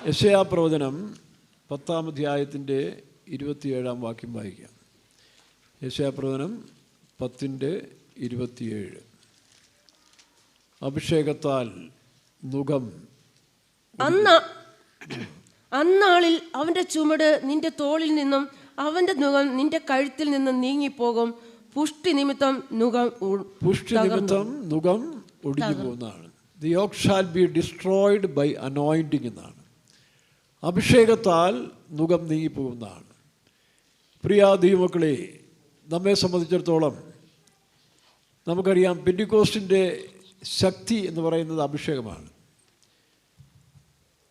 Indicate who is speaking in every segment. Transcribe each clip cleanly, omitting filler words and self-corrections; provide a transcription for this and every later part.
Speaker 1: യെശയ്യാ പ്രവചനം 10-ാം അധ്യായത്തിൻ്റെ 27-ാം വാക്യം വായിക്കാം. യെശയ്യാ പ്രവചനം 10:27. അഭിഷേകത്താൽ നുകം.
Speaker 2: അന്നാളിൽ അവൻ്റെ ചുമട് നിന്റെ തോളിൽ നിന്നും അവൻ്റെ നുകം നിന്റെ കഴുത്തിൽ നിന്നും നീങ്ങിപ്പോകും. പുഷ്ടി നിമിത്തം നുകം
Speaker 1: ഒടിഞ്ഞു പോകുന്നതാണ്. The yoke shall be destroyed by anointing എന്നാണ്. അഭിഷേകത്താൽ നുകം നീങ്ങിപ്പോകുന്നതാണ്. പ്രിയ ദൈവമക്കളെ, നമ്മെ സംബന്ധിച്ചിടത്തോളം നമുക്കറിയാം, പെന്തിക്കോസ്റ്റിൻ്റെ ശക്തി എന്ന് പറയുന്നത് അഭിഷേകമാണ്.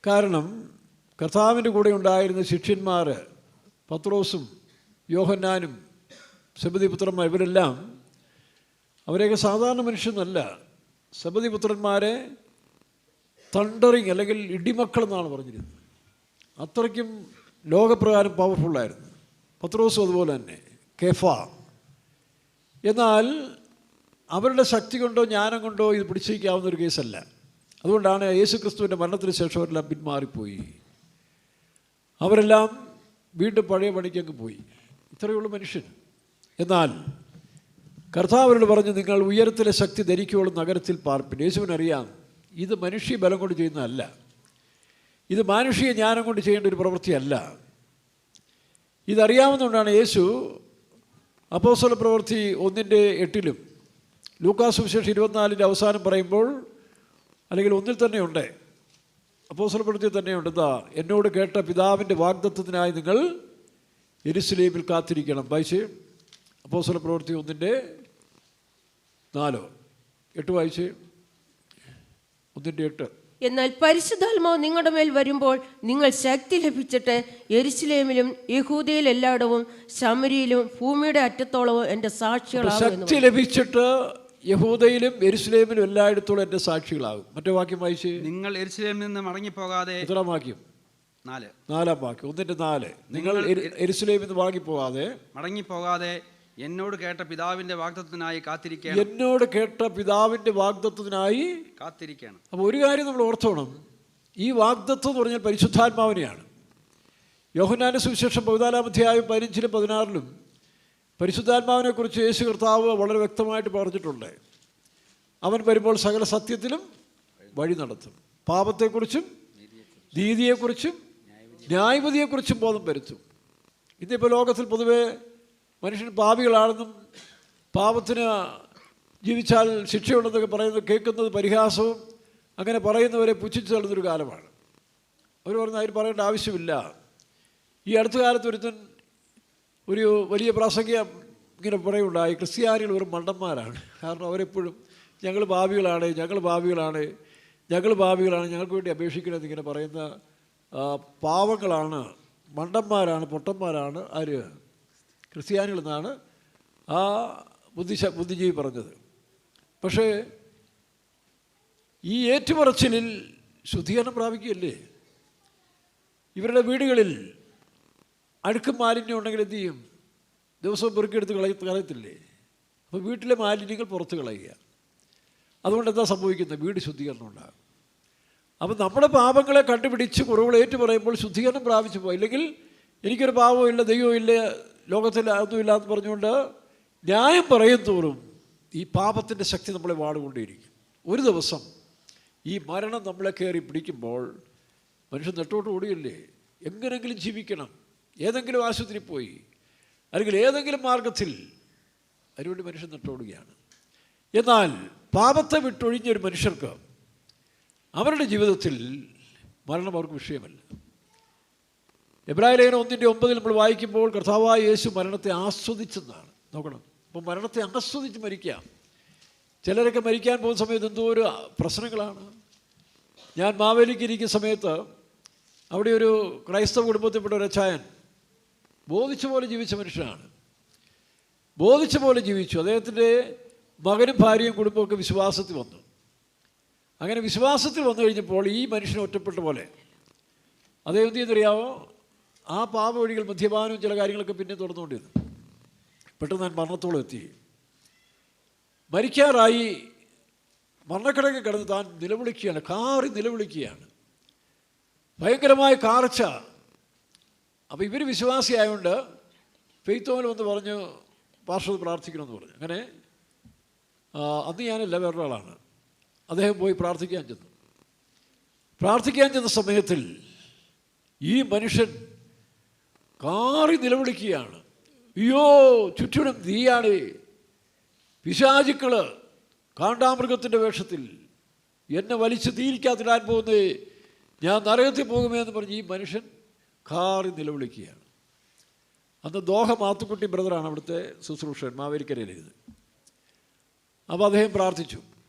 Speaker 1: കാരണം കർത്താവിൻ്റെ കൂടെ ഉണ്ടായിരുന്ന ശിഷ്യന്മാർ പത്രോസും യോഹന്നാനും സെബെദീപുത്രന്മാർ, ഇവരെല്ലാം അവരെയൊക്കെ സാധാരണ മനുഷ്യനല്ല. സെബെദീപുത്രന്മാരെ തണ്ടറിങ് അല്ലെങ്കിൽ ഇടിമക്കൾ എന്നാണ് പറഞ്ഞിരുന്നത്. അത്രയ്ക്കും ലോകപ്രകാരം പവർഫുള്ളായിരുന്നു. പത്രോസും അതുപോലെ തന്നെ, കേഫ. എന്നാൽ അവരുടെ ശക്തി കൊണ്ടോ ജ്ഞാനം കൊണ്ടോ ഇത് പിടിച്ചിരിക്കാവുന്ന ഒരു കേസല്ല. അതുകൊണ്ടാണ് യേശു ക്രിസ്തുവിൻ്റെ മരണത്തിന് ശേഷം അവരെല്ലാം പിന്മാറിപ്പോയി. അവരെല്ലാം വീണ്ടും പഴയ പണിക്കങ്ങ് പോയി. ഇത്രയുള്ള മനുഷ്യൻ. എന്നാൽ കർത്താവരോട് പറഞ്ഞു, നിങ്ങൾ ഉയരത്തിലെ ശക്തി ധരിക്കുവോളം നഗരത്തിൽ പാർപ്പിൻ. യേശുവിനറിയാം ഇത് മനുഷ്യ ബലം കൊണ്ട് ചെയ്യുന്നതല്ല, ഇത് മാനുഷിക ജ്ഞാനം കൊണ്ട് ചെയ്യേണ്ട ഒരു പ്രവൃത്തിയല്ല. ഇതറിയാവുന്നതുകൊണ്ടാണ് യേശു അപ്പോസ്തല പ്രവൃത്തി 1:8 ലൂക്കാസ് സുവിശേഷം 24 അവസാനം പറയുമ്പോൾ, അല്ലെങ്കിൽ 1 തന്നെയുണ്ട്, അപ്പോസ്തല പ്രവൃത്തി തന്നെയുണ്ട്, എന്താ, എന്നോട് കേട്ട പിതാവിൻ്റെ വാഗ്ദത്തത്തിനായി നിങ്ങൾ യെരൂശലേമിൽ കാത്തിരിക്കണം. വായിച്ച് അപ്പോസ്തല പ്രവൃത്തി 1:4-8 വായിച്ച്. 1:8.
Speaker 2: എന്നാൽ പരിശുദ്ധാത്മാവ് നിങ്ങളുടെ മേൽ വരുമ്പോൾ നിങ്ങൾ ശക്തി ലഭിച്ചിട്ട് യെരൂശലേമിലും യഹൂദയിൽ എല്ലായിടവും ശമര്യയിലും ഭൂമിയുടെ അറ്റത്തോളവും എൻ്റെ സാക്ഷികളാകും.
Speaker 1: ശക്തി ലഭിച്ചിട്ട് യഹൂദയിലും യെരൂശലേമിലും എല്ലായിടത്തോളം എൻ്റെ സാക്ഷികളാകും. മറ്റേ വാക്യം വായിച്ച്.
Speaker 3: നിങ്ങൾ യെരൂശലേമിൽ നിന്ന് മടങ്ങിപ്പോകാതെ.
Speaker 1: എത്രാം വാക്യം? 4-ാം വാക്യം. 1:4. നിങ്ങൾ യെരൂശലേമിൽ നിന്ന് മടങ്ങിപ്പോകാതെ എന്നോട് കേട്ട പിതാവിന്റെ വാഗ്ദത്തത്തിനായി കാത്തിരിക്കണം. എന്നോട് കേട്ട പിതാവിന്റെ വാഗ്ദത്തത്തിനായി കാത്തിരിക്കണം. അപ്പോൾ ഒരു കാര്യം നമ്മൾ ഓർത്തോണം, ഈ വാഗ്ദത്തം എന്ന് പറഞ്ഞാൽ പരിശുദ്ധാത്മാവിനെയാണ്. യോഹന്നാന്റെ സുവിശേഷം 14-ാം അധ്യായം 15-16 പരിശുദ്ധാത്മാവിനെ കുറിച്ച് യേശു കർത്താവ് വളരെ വ്യക്തമായിട്ട് പറഞ്ഞിട്ടുണ്ട്. അവൻ വരുമ്പോൾ സകല സത്യത്തിലും വഴി നടത്തും. പാപത്തെക്കുറിച്ചും നീതിയെക്കുറിച്ചും ന്യായവിധിയെക്കുറിച്ചും ബോധം വരുത്തും. ഇന്നിപ്പോൾ ലോകത്തിൽ പൊതുവെ മനുഷ്യൻ പാപികളാണെന്നും പാപത്തിന് ജീവിച്ചാൽ ശിക്ഷയുണ്ടെന്നൊക്കെ പറയുന്നത് കേൾക്കുന്നത് പരിഹാസവും, അങ്ങനെ പറയുന്നവരെ പുച്ഛിച്ചു തള്ളുന്നൊരു കാലമാണ്. അവർ പറയുന്നത് അതിന് പറയേണ്ട ആവശ്യമില്ല. ഈ അടുത്ത കാലത്ത് ഒരു വലിയ പ്രാസംഗിക ഇങ്ങനെ പറയുണ്ടായി, ക്രിസ്ത്യാനികൾ വെറും മണ്ടന്മാരാണ്. കാരണം അവരെപ്പോഴും ഞങ്ങൾ പാപികളാണ്, ഞങ്ങൾക്ക് വേണ്ടി അപേക്ഷിക്കണമെന്ന് ഇങ്ങനെ പറയുന്ന പാവങ്ങളാണ്, മണ്ടന്മാരാണ്, പൊട്ടന്മാരാണ് ആര്? ക്രിസ്ത്യാനികളെന്നാണ് ആ ബുദ്ധിജീവി പറഞ്ഞത്. പക്ഷേ ഈ ഏറ്റുപറച്ചിലിൽ ശുദ്ധീകരണം പ്രാപിക്കുകയല്ലേ? ഇവരുടെ വീടുകളിൽ അഴുക്കും മാലിന്യം ഉണ്ടെങ്കിൽ എന്തു ചെയ്യും? ദിവസവും പെറുക്കിയെടുത്ത് കളയത്തില്ലേ? അപ്പോൾ വീട്ടിലെ മാലിന്യങ്ങൾ പുറത്ത് കളയുക. അതുകൊണ്ട് എന്താ സംഭവിക്കുന്നത്? വീട് ശുദ്ധീകരണം ഉണ്ടാകും. അപ്പം നമ്മുടെ പാപങ്ങളെ കണ്ടുപിടിച്ച് കുറവുകൾ ഏറ്റു പറയുമ്പോൾ ശുദ്ധീകരണം പ്രാപിച്ചു പോകും. ഇല്ലെങ്കിൽ എനിക്കൊരു പാപവും ഇല്ല, ദൈവവും ഇല്ല, ലോകത്തിൽ ഒന്നുമില്ല എന്ന് പറഞ്ഞുകൊണ്ട് ന്യായം പറയും തോറും ഈ പാപത്തിൻ്റെ ശക്തി നമ്മളെ വാടുകൊണ്ടേയിരിക്കും. ഒരു ദിവസം ഈ മരണം നമ്മളെ കയറി പിടിക്കുമ്പോൾ മനുഷ്യൻ നെട്ടോട്ട് ഓടുകയല്ലേ? എങ്ങനെങ്കിലും ജീവിക്കണം, ഏതെങ്കിലും ആശുപത്രി പോയി അല്ലെങ്കിൽ ഏതെങ്കിലും മാർഗത്തിൽ അതിനുവേണ്ടി മനുഷ്യൻ നെട്ടോടുകയാണ്. എന്നാൽ പാപത്തെ വിട്ടൊഴിഞ്ഞൊരു മനുഷ്യർക്ക് അവരുടെ ജീവിതത്തിൽ മരണം അവർക്ക് വിഷയമല്ല. എബ്രായലേഖനം 1:9 നമ്മൾ വായിക്കുമ്പോൾ കർത്താവായ യേശു മരണത്തെ ആസ്വദിച്ചെന്നാണ്. നോക്കണം, അപ്പോൾ മരണത്തെ ആസ്വദിച്ച് മരിക്കാം. ചിലരൊക്കെ മരിക്കാൻ പോകുന്ന സമയത്ത് എന്തോ ഒരു പ്രശ്നങ്ങളാണ്. ഞാൻ മാവേലിക്ക് ഇരിക്കുന്ന സമയത്ത് അവിടെ ഒരു ക്രൈസ്തവ കുടുംബത്തിൽപ്പെട്ട ഒരു അച്ചായൻ ബോധിച്ച പോലെ ജീവിച്ച മനുഷ്യനാണ്. ബോധിച്ച പോലെ ജീവിച്ചു. അദ്ദേഹത്തിൻ്റെ മകനും ഭാര്യയും കുടുംബമൊക്കെ വിശ്വാസത്തിൽ വന്നു. അങ്ങനെ വിശ്വാസത്തിൽ വന്നു കഴിഞ്ഞപ്പോൾ ഈ മനുഷ്യനെ ഒറ്റപ്പെട്ട പോലെ അദ്ദേഹം എന്ത് ചെയ്യുന്നറിയാമോ? ആ പാപ വഴികൾ, മദ്യപാനവും ചില കാര്യങ്ങളൊക്കെ പിന്നെ തുറന്നുകൊണ്ടിരുന്നു. പെട്ടെന്ന് ഞാൻ മരണത്തോളം എത്തി. മരിക്കാറായി മരണക്കിടക്ക് കിടന്ന് താൻ നിലവിളിക്കുകയാണ്, കാറി നിലവിളിക്കുകയാണ്. ഭയങ്കരമായ കാർച്ച. അപ്പോൾ ഇവർ വിശ്വാസിയായതുകൊണ്ട് ഫെയ്ത്തോൽ വന്ന് പറഞ്ഞു പാസ്റ്റർ പ്രാർത്ഥിക്കണമെന്ന് പറഞ്ഞു. അങ്ങനെ അന്ന് ഞാനല്ല, വേറൊരാളാണ്. അദ്ദേഹം പോയി പ്രാർത്ഥിക്കാൻ ചെന്ന സമയത്തിൽ ഈ മനുഷ്യൻ കാറി നിലവിളിക്കുകയാണ്, അയ്യോ ചുറ്റിനും തീയാണ്, പിശാചുക്കൾ കാണ്ടാമൃഗത്തിൻ്റെ വേഷത്തിൽ എന്നെ വലിച്ച് തീരിക്കാത്തിടാൻ പോകുന്നേ, ഞാൻ നരകത്തിൽ പോകുമേ എന്ന് പറഞ്ഞ് ഈ മനുഷ്യൻ കാറി നിലവിളിക്കുകയാണ്. അന്ന് ദോഹ മാത്തുക്കുട്ടി ബ്രദറാണ് അവിടുത്തെ ശുശ്രൂഷൻ, മാവേലിക്കരയിലിരുന്ന്. അപ്പോൾ അദ്ദേഹം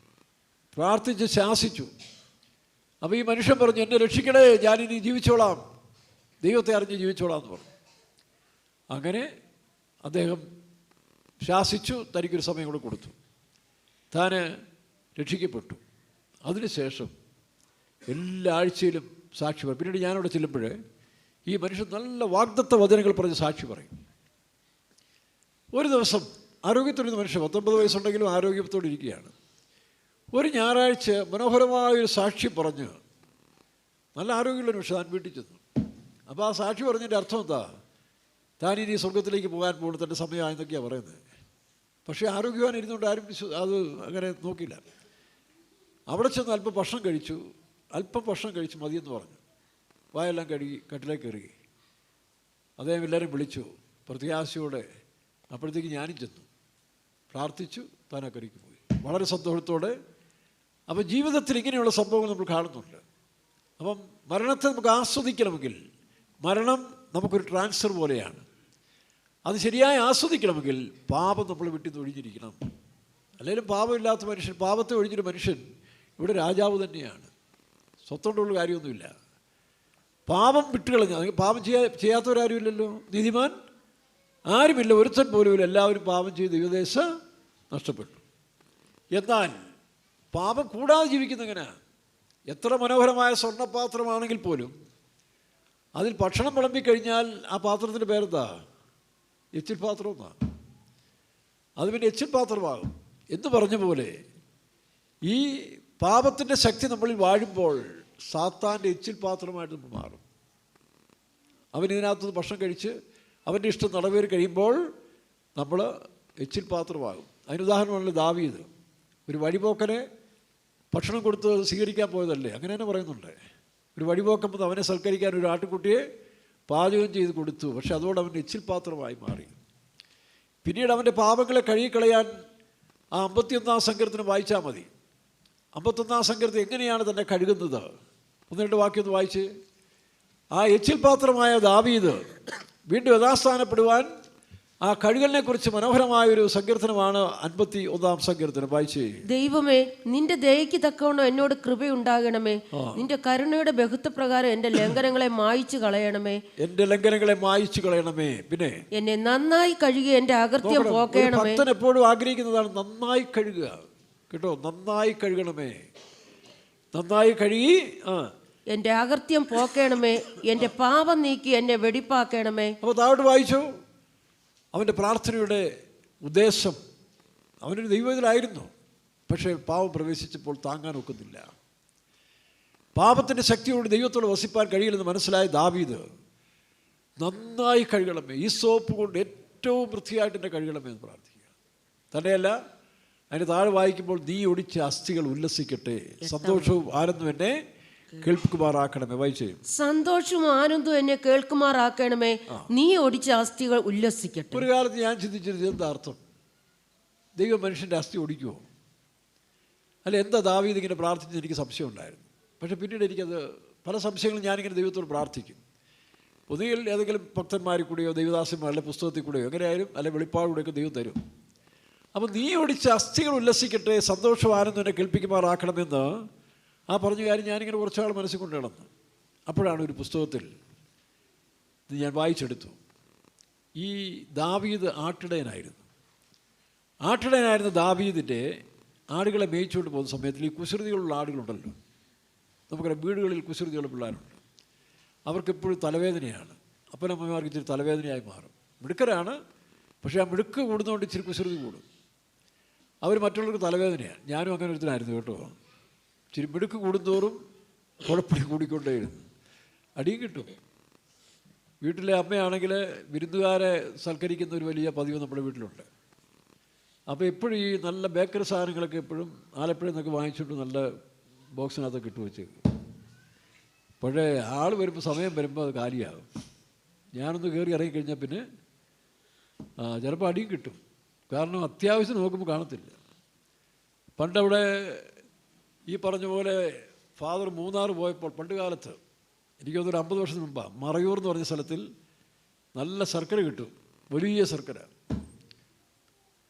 Speaker 1: പ്രാർത്ഥിച്ച് ശാസിച്ചു. അപ്പോൾ ഈ മനുഷ്യൻ പറഞ്ഞു, എന്നെ രക്ഷിക്കണേ, ഞാനിനി ജീവിച്ചോളാം, ദൈവത്തെ അറിഞ്ഞ് ജീവിച്ചോളാം എന്ന് പറഞ്ഞു. അങ്ങനെ അദ്ദേഹം ശാസിച്ചു, തനിക്കൊരു സമയം കൂടെ കൊടുത്തു, താൻ രക്ഷിക്കപ്പെട്ടു. അതിനുശേഷം എല്ലാ ആഴ്ചയിലും സാക്ഷി പറയും. പിന്നീട് ഞാനവിടെ ചെല്ലുമ്പോൾ ഈ മനുഷ്യൻ നല്ല വാഗ്ദത്ത വചനങ്ങൾ പറഞ്ഞ് സാക്ഷി പറയും. ഒരു ദിവസം ആരോഗ്യത്തോടെ മനുഷ്യൻ 19 വയസ്സുണ്ടെങ്കിലും ആരോഗ്യത്തോടെ ഇരിക്കുകയാണ്. ഒരു ഞായറാഴ്ച മനോഹരമായൊരു സാക്ഷി പറഞ്ഞ്, നല്ല ആരോഗ്യമുള്ള മനുഷ്യൻ താൻ വീട്ടിൽ ചെന്നു. അപ്പോൾ ആ സാക്ഷി പറഞ്ഞതിൻ്റെ അർത്ഥം എന്താ? താൻ ഇനി സ്വർഗത്തിലേക്ക് പോകാൻ പോകുന്ന തൻ്റെ സമയമായെന്നൊക്കെയാണ് പറയുന്നത്. പക്ഷേ ആരോഗ്യവാൻ ഇരുന്നുകൊണ്ട് ആരും അത് അങ്ങനെ നോക്കില്ല. അവിടെ ചെന്ന് അല്പം ഭക്ഷണം കഴിച്ചു മതിയെന്ന് പറഞ്ഞു. വായെല്ലാം കഴുകി കട്ടിലേക്ക് കയറി. അദ്ദേഹം എല്ലാവരും വിളിച്ചു പ്രത്യാശയോടെ. അപ്പോഴത്തേക്ക് ഞാനും ചെന്നു, പ്രാർത്ഥിച്ചു, താൻ അക്കരയ്ക്ക് പോയി വളരെ സന്തോഷത്തോടെ. അപ്പം ജീവിതത്തിൽ ഇങ്ങനെയുള്ള സംഭവങ്ങൾ നമ്മൾ കാണുന്നുണ്ട്. അപ്പം മരണത്തെ നമുക്ക് ആസ്വദിക്കണമെങ്കിൽ, മരണം നമുക്കൊരു ട്രാൻസ്ഫർ പോലെയാണ്. അത് ശരിയായി ആസ്വദിക്കണമെങ്കിൽ പാപം നമ്മൾ വിട്ടിൽ ഒഴിഞ്ഞിരിക്കണം. അല്ലെങ്കിലും പാപമില്ലാത്ത മനുഷ്യൻ, പാപത്തെ ഒഴിഞ്ഞൊരു മനുഷ്യൻ ഇവിടെ രാജാവ് തന്നെയാണ്. സ്വത്തോണ്ടുള്ള കാര്യമൊന്നുമില്ല. പാപം വിട്ടുകളഞ്ഞ, പാപം ചെയ്യാത്തവരാരുമില്ലല്ലോ, നീതിമാൻ ആരുമില്ല, ഒരുത്തൻ പോലുമില്ല, എല്ലാവരും പാപം ചെയ്ത് ദൈവദേശ നഷ്ടപ്പെട്ടു. എന്നാൽ പാപം കൂടാതെ ജീവിക്കുന്ന എങ്ങനെ? എത്ര മനോഹരമായ സ്വർണ്ണപാത്രമാണെങ്കിൽ പോലും അതിൽ ഭക്ഷണം വിളമ്പിക്കഴിഞ്ഞാൽ ആ പാത്രത്തിൻ്റെ പേരെന്താ? എച്ചിൽ പാത്രം എന്നാണ്. അത് പിന്നെ എച്ചിൽ പാത്രമാകും എന്ന് പറഞ്ഞ പോലെ ഈ പാപത്തിൻ്റെ ശക്തി നമ്മളിൽ വാഴുമ്പോൾ സാത്താൻ്റെ എച്ചിൽ പാത്രമായിട്ട് നമ്മൾ മാറും. അവനിതിനകത്ത് ഭക്ഷണം കഴിച്ച് അവൻ്റെ ഇഷ്ടം നടവേറി കഴിയുമ്പോൾ നമ്മൾ എച്ചിൽ പാത്രമാകും. അതിനുദാഹരണമാണല്ലോ ദാവീദ്. ഒരു വഴിപോക്കനെ ഭക്ഷണം കൊടുത്ത് സ്വീകരിക്കാൻ പോയതല്ലേ, അങ്ങനെ തന്നെ പറയുന്നുണ്ട്. ഒരു വഴിപോക്കുമ്പോൾ അവനെ സൽക്കരിക്കാൻ ഒരു ആട്ടുകുട്ടിയെ പാചകം ചെയ്ത് കൊടുത്തു. പക്ഷെ അതോടെ അവൻ എച്ചിൽ പാത്രമായി മാറി. പിന്നീട് അവൻ്റെ പാപങ്ങളെ കഴുകിക്കളയാൻ ആ 51-ാം സങ്കീർത്തനം വായിച്ചാൽ മതി. 51-ാം സങ്കീർത്തനം എങ്ങനെയാണ് തന്നെ കഴുകുന്നത്? 1-2 വാക്യം വായിച്ച്. ആ എച്ചിൽ പാത്രമായ ദാവീദ് വീണ്ടും യഥാസ്ഥാനപ്പെടുവാൻ ആ കഴുകലിനെ കുറിച്ച് മനോഹരമായൊരു സങ്കീർത്തനമാണ് 51-ാം സങ്കീർത്തനം. വായിച്ചേ.
Speaker 2: ദൈവമേ, നിന്റെ ദയയ്ക്ക് തക്കവണ്ണം എന്നോട് കൃപയുണ്ടാകണമേ. നിന്റെ കരുണയുടെ ബഹുത്വപ്രകാരം എന്റെ ലംഘനങ്ങളെ മായിച്ചു കളയണമേ. പിന്നെ എന്നെ നന്നായി കഴുകി എന്റെ അകൃത്യം പോക്കണമേ.
Speaker 1: ഭക്തൻ എപ്പോഴും ആഗ്രഹിക്കുന്നതാണ് നന്നായി കഴുകുക, കേട്ടോ. നന്നായി കഴുകണമേ, നന്നായി കഴുകി
Speaker 2: എന്റെ അകൃത്യം പോക്കണമേ, എന്റെ പാപം നീക്കി എന്നെ വെടിപ്പാക്കണമേ.
Speaker 1: അപ്പോൾ താഴോട്ട് വായിച്ചു. അവൻ്റെ പ്രാർത്ഥനയുടെ ഉദ്ദേശം, അവനൊരു ദൈവത്തിലായിരുന്നു, പക്ഷേ പാപം പ്രവേശിച്ചപ്പോൾ താങ്ങാൻ ഒക്കുന്നില്ല. പാപത്തിൻ്റെ ശക്തിയോട് ദൈവത്തോട് വസിപ്പാൻ കഴിയില്ലെന്ന് മനസ്സിലായ ദാവീദ് നന്നായി കഴുകണമേ, ഈ സോപ്പ് കൊണ്ട് ഏറ്റവും വൃത്തിയായിട്ട് എന്നെ കഴുകണമേ എന്ന് പ്രാർത്ഥിക്കുക. തന്നെയല്ല, അതിന് താഴെ വായിക്കുമ്പോൾ നീ ഒടിച്ച അസ്ഥികൾ ഉല്ലസിക്കട്ടെ, സന്തോഷവും ആനന്ദവും എന്നെ കേൾക്കുമാറാക്കണമേ. വായിച്ചേ.
Speaker 2: സന്തോഷവും ആനന്ദവും എന്നെ കേൾക്കുമാറാക്കണമേ, നീ ഒടിച്ച അസ്ഥികൾ ഉല്ലസിക്കട്ടെ.
Speaker 1: ഒരു കാലത്ത് ഞാൻ ചിന്തിച്ചിരുന്നത് എന്താ അർത്ഥം? ദൈവം മനുഷ്യൻ്റെ അസ്ഥി ഒടിക്കുമോ? അല്ല, എന്താ ദാവീദ് ഇങ്ങനെ പ്രാർത്ഥിച്ചത്? എനിക്ക് സംശയം ഉണ്ടായിരുന്നു. പക്ഷേ പിന്നീട് എനിക്കത് പല സംശയങ്ങളും ഞാനിങ്ങനെ ദൈവത്തോട് പ്രാർത്ഥിക്കും. ഒന്നുകിൽ ഏതെങ്കിലും ഭക്തന്മാരിൽ കൂടെയോ ദൈവദാസന്മാരുടെ പുസ്തകത്തിൽ കൂടെയോ എങ്ങനെയായാലും അല്ലെ വെളിപ്പാടുകൂടെയൊക്കെ ദൈവം തരും. അപ്പോൾ നീ ഒടിച്ച അസ്ഥികൾ ഉല്ലസിക്കട്ടെ, സന്തോഷവും ആനന്ദം എന്നെ കേൾപ്പിക്കുമാറാക്കണമെന്ന് ആ പറഞ്ഞ കാര്യം ഞാനിങ്ങനെ കുറച്ചാൾ മനസ്സിൽ കൊണ്ട് നടന്നു. അപ്പോഴാണ് ഒരു പുസ്തകത്തിൽ ഞാൻ വായിച്ചെടുത്തു. ഈ ദാവീദ് ആട്ടിടയനായിരുന്ന ദാവീദിൻ്റെ ആടുകളെ മേയിച്ചുകൊണ്ട് പോകുന്ന സമയത്തിൽ ഈ കുസൃതികളുള്ള ആടുകളുണ്ടല്ലോ, നമുക്കറിയാം വീടുകളിൽ കുസൃതിയുള്ള പിള്ളേരുണ്ട്. അവർക്കെപ്പോഴും തലവേദനയാണ്. അപ്പനമ്മമാർക്ക് ഇച്ചിരി തലവേദനയായി മാറും. മിടുക്കരാണ്, പക്ഷേ ആ മിടുക്ക് കൂടുന്നതുകൊണ്ട് ഇച്ചിരി കുസൃതി കൂടും. അവർ മറ്റുള്ളവർക്ക് തലവേദനയാണ്. ഞാനും അങ്ങനെ ഒരുത്തനായിരുന്നു കേട്ടോ. ഇച്ചിരി മിടുക്ക് കൂടുന്തോറും കുഴപ്പടി കൂടിക്കൊണ്ടേയിരുന്നു. അടിയും കിട്ടും. വീട്ടിലെ അമ്മയാണെങ്കിൽ വിരുന്നുകാരെ സൽക്കരിക്കുന്ന ഒരു വലിയ പതിവ് നമ്മുടെ വീട്ടിലുണ്ട്. അപ്പോൾ എപ്പോഴും ഈ നല്ല ബേക്കറി സാധനങ്ങളൊക്കെ എപ്പോഴും ആലപ്പുഴയിൽ നിന്നൊക്കെ വാങ്ങിച്ചിട്ട് നല്ല ബോക്സിനകത്തൊക്കെ ഇട്ട് വെച്ചേക്കും. പക്ഷേ ആൾ വരുമ്പോൾ സമയം വരുമ്പോൾ അത് കാലിയാകും. ഞാനൊന്ന് കയറി ഇറങ്ങിക്കഴിഞ്ഞാൽ പിന്നെ ചിലപ്പോൾ അടിയും കിട്ടും. കാരണം അത്യാവശ്യം നോക്കുമ്പോൾ കാണത്തില്ല. പണ്ടവിടെ ഈ പറഞ്ഞ പോലെ ഫാദർ മൂന്നാർ പോയപ്പോൾ പണ്ട് കാലത്ത് എനിക്കൊന്നൊരു 50 വർഷത്തിന് മുമ്പാണ്, മറയൂർ എന്ന് പറഞ്ഞ സ്ഥലത്തിൽ നല്ല ശർക്കര കിട്ടും, വലിയ ശർക്കര.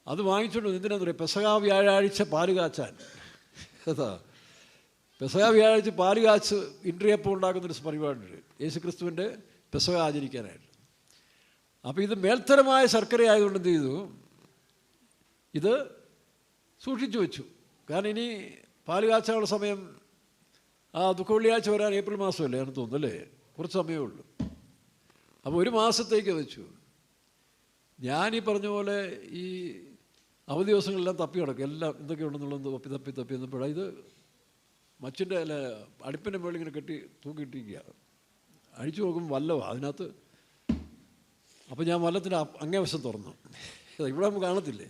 Speaker 1: അത് വാങ്ങിച്ചുകൊണ്ട് എന്തിനാന്ന് പറയുക, പെസഹ വ്യാഴാഴ്ച പാല് കാച്ചാൻ. അതാ പെസഹ വ്യാഴാഴ്ച പാല് കാച്ച് ഇൻട്രിയപ്പം ഉണ്ടാക്കുന്നൊരു പരിപാടിയുണ്ട് യേശുക്രിസ്തുവിൻ്റെ പെസഹ ആചരിക്കാനായിട്ട്. അപ്പോൾ ഇത് മേൽത്തരമായ ശർക്കര ആയതുകൊണ്ട് എന്ത് ചെയ്തു, ഇത് സൂക്ഷിച്ചു വെച്ചു. കാരണം ഇനി പാല് കാച്ചാനുള്ള സമയം ദുഃഖവെള്ളിയാഴ്ച വരാൻ ഏപ്രിൽ മാസമല്ലേ എന്ന് തോന്നുന്നു, അല്ലേ? കുറച്ച് സമയമേ ഉള്ളൂ. അപ്പോൾ ഒരു മാസത്തേക്ക് വെച്ചു. ഞാനീ പറഞ്ഞ പോലെ ഈ അവധി ദിവസങ്ങളെല്ലാം തപ്പി കിടക്കും, എല്ലാം എന്തൊക്കെയുണ്ടെന്നുള്ളത് തപ്പി എന്നപ്പോഴാണ് ഇത് മച്ചിൻ്റെ അല്ല അടുപ്പിൻ്റെ മുകളിൽ ഇങ്ങനെ കെട്ടി തൂക്കിയിട്ടിരിക്കുക. അഴിച്ചു നോക്കുമ്പോൾ വല്ലവാ അതിനകത്ത്. അപ്പോൾ ഞാൻ വല്ലത്തിൻ്റെ അങ്ങേവശം തുറന്നു. ഇവിടെ നമ്മൾ കാണത്തില്ലേ,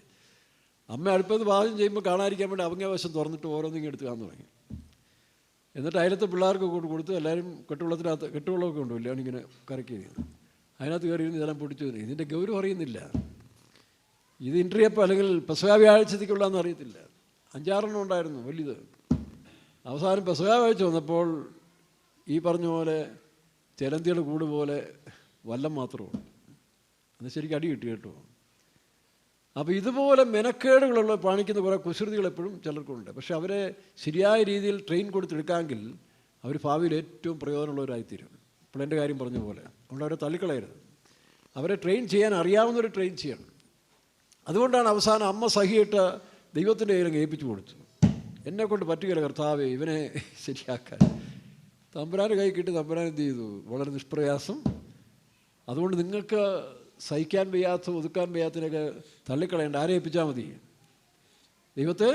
Speaker 1: അമ്മ അടുപ്പത്ത് പാചകം ചെയ്യുമ്പോൾ കാണാതിരിക്കാൻ വേണ്ടി അങ്ങേവശം തുറന്നിട്ട് ഓരോന്നിങ്ങനെ എടുത്ത് കാണാൻ തുടങ്ങി. എന്നിട്ട് അതിലത്തെ പിള്ളേർക്കൊക്കെ കൊണ്ട് കൊടുത്ത് എല്ലാവരും കെട്ടുവെള്ളമൊക്കെ കൊണ്ടുപോയില്ല അവനിങ്ങനെ കറക്കി ചെയ്യുന്നത്. അതിനകത്ത് കയറിയിരുന്ന് ഇതെല്ലാം പൊടിച്ചു. ഇതിൻ്റെ ഗൗരവം അറിയുന്നില്ല. ഇത് ഇൻട്രിയപ്പം അല്ലെങ്കിൽ പെസഹ വ്യാഴ്ചത്തേക്കുള്ളതെന്ന് അറിയത്തില്ല. 5-6 ഉണ്ടായിരുന്നു വലിയത്. അവസാനം പെസഹ വ്യാഴ്ച വന്നപ്പോൾ ഈ പറഞ്ഞ പോലെ ചിലന്തിയുടെ കൂട് പോലെ വല്ലം മാത്രമേ. അത് ശരിക്കും അടി കിട്ടി കേട്ടോ. അപ്പോൾ ഇതുപോലെ മെനക്കേടുകളുള്ള കാണിക്കുന്ന കുറേ കുസൃതികൾ എപ്പോഴും ചിലർക്കുണ്ട്. പക്ഷെ അവരെ ശരിയായ രീതിയിൽ ട്രെയിൻ കൊടുത്തെടുക്കാമെങ്കിൽ അവർ ഭാവിയിൽ ഏറ്റവും പ്രയോജനമുള്ളവരായിത്തീരും. ഇപ്പോൾ എൻ്റെ കാര്യം പറഞ്ഞ പോലെ അതുകൊണ്ട് അവരെ തള്ളിക്കളയരുത്. അവരെ ട്രെയിൻ ചെയ്യാൻ അറിയാവുന്നവർ ട്രെയിൻ ചെയ്യണം. അതുകൊണ്ടാണ് അവസാനം അമ്മ സഹിയിട്ട് ദൈവത്തിൻ്റെ കയ്യിലും ഏൽപ്പിച്ചു കൊടുത്തു. എന്നെക്കൊണ്ട് പറ്റുകയില്ല കർത്താവേ ഇവനെ ശരിയാക്കാൻ. തമ്പുരാൻ്റെ കൈ കിട്ടി തമ്പുരാൻ എന്ത് ചെയ്തു, വളരെ നിഷ്പ്രയാസം. അതുകൊണ്ട് നിങ്ങൾക്ക് സഹിക്കാൻ വയ്യാത്ത ഒതുക്കാൻ വയ്യാത്തതിനൊക്കെ തള്ളിക്കളയേണ്ട. ആരെ ഏൽപ്പിച്ചാൽ മതി? ദൈവത്തെ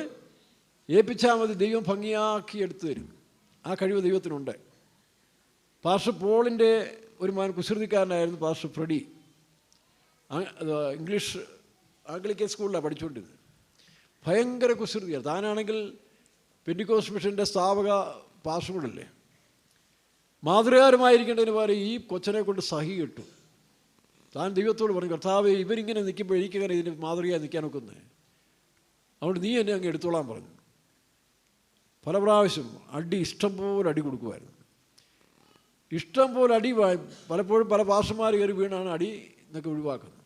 Speaker 1: ഏൽപ്പിച്ചാൽ മതി. ദൈവം ഭംഗിയാക്കി എടുത്തു തരും. ആ കഴിവ് ദൈവത്തിനുണ്ട്. പാസ്റ്റർ പോളിൻ്റെ ഒരു മകൻ കുസൃതിക്കാരനായിരുന്നു പാസ്റ്റർ ഫ്രെഡി. ഇംഗ്ലീഷ് ആംഗ്ലിക്കൻ സ്കൂളിലാണ് പഠിച്ചുകൊണ്ടിരുന്നത്. ഭയങ്കര കുസൃതിയാണ്. താനാണെങ്കിൽ പെന്റിക്കോസ്റ്റ് മിഷൻ്റെ സ്ഥാപക പാസ്റ്റർ കൂടല്ലേ. മാതൃകാരമായിരിക്കേണ്ടതിന് പകരം ഈ കൊച്ചനെ കൊണ്ട് സഹി കിട്ടു. താൻ ദൈവത്തോട് പറഞ്ഞു, കർത്താവേ ഇവരിങ്ങനെ നിൽക്കുമ്പോൾ എനിക്കിങ്ങനെ ഇതിന് മാതൃകയായി നിൽക്കാനൊക്കെ ഒന്ന്, അതുകൊണ്ട് നീ എന്നെ അങ്ങ് എടുത്തോളാൻ പറഞ്ഞു. പല പ്രാവശ്യം അടി, ഇഷ്ടംപോലെ അടി കൊടുക്കുമായിരുന്നു. ഇഷ്ടംപോലെ അടി. പലപ്പോഴും പല പാസ്റ്റർമാർ കയറി വീണാണ് അടി എന്നൊക്കെ ഒഴിവാക്കുന്നത്.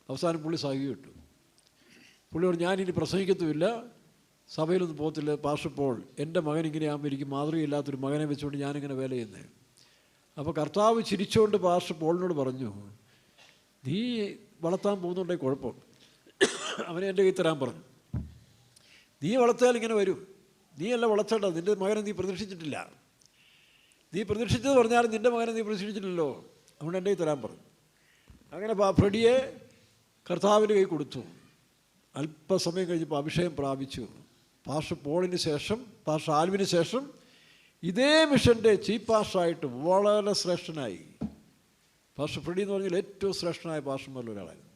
Speaker 1: അവസാനം പുള്ളി സഹി കിട്ടും. പുള്ളി പറഞ്ഞു, ഞാനിനി പ്രസംഗിക്കത്തുമില്ല, സഭയിലൊന്നും പോകത്തില്ല. പാസ്റ്റർ പോൾ, എൻ്റെ മകൻ ഇങ്ങനെ ആകുമ്പോൾ എനിക്ക് മാതൃകയില്ലാത്തൊരു മകനെ വെച്ചുകൊണ്ട് ഞാനിങ്ങനെ വേല ചെയ്യുന്നത്. അപ്പോൾ കർത്താവ് ചിരിച്ചുകൊണ്ട് പാസ്റ്റർ പോളിനോട് പറഞ്ഞു, നീ വളർത്താൻ പോകുന്നുണ്ടെങ്കിൽ കുഴപ്പം, അവനെ എൻ്റെ കയ്യിൽ തരാൻ പറഞ്ഞു. നീ വളർത്തിയാൽ ഇങ്ങനെ വരും. നീ അല്ല വളർത്തേണ്ടത്, നിൻ്റെ മകനെ നീ പ്രതീക്ഷിച്ചിട്ടില്ല. നീ പ്രതീക്ഷിച്ചത് പറഞ്ഞാലും നിൻ്റെ മകനെ നീ പ്രതീക്ഷിച്ചിട്ടില്ലല്ലോ, അതുകൊണ്ട് എൻ്റെ കയ്യിൽ തരാൻ പറഞ്ഞു. അങ്ങനെ ഫ്രെഡിയെ കർത്താവിൻ്റെ കൈ കൊടുത്തു. അല്പസമയം കഴിഞ്ഞപ്പോൾ അഭിഷേകം പ്രാപിച്ചു. പാസ്റ്റർ പോളിന് ശേഷം, പാസ്റ്റർ ആൽവിന് ശേഷം ഇതേ മിഷൻ്റെ ചീഫ് പാസ്റ്ററായിട്ട് വളരെ ശ്രേഷ്ഠനായി. പാസ്റ്റർ ഫ്രെഡി എന്ന് പറഞ്ഞാൽ ഏറ്റവും ശ്രേഷ്ഠനായ പാസ്റ്റർമാരിൽ ഒരാളായിരുന്നു.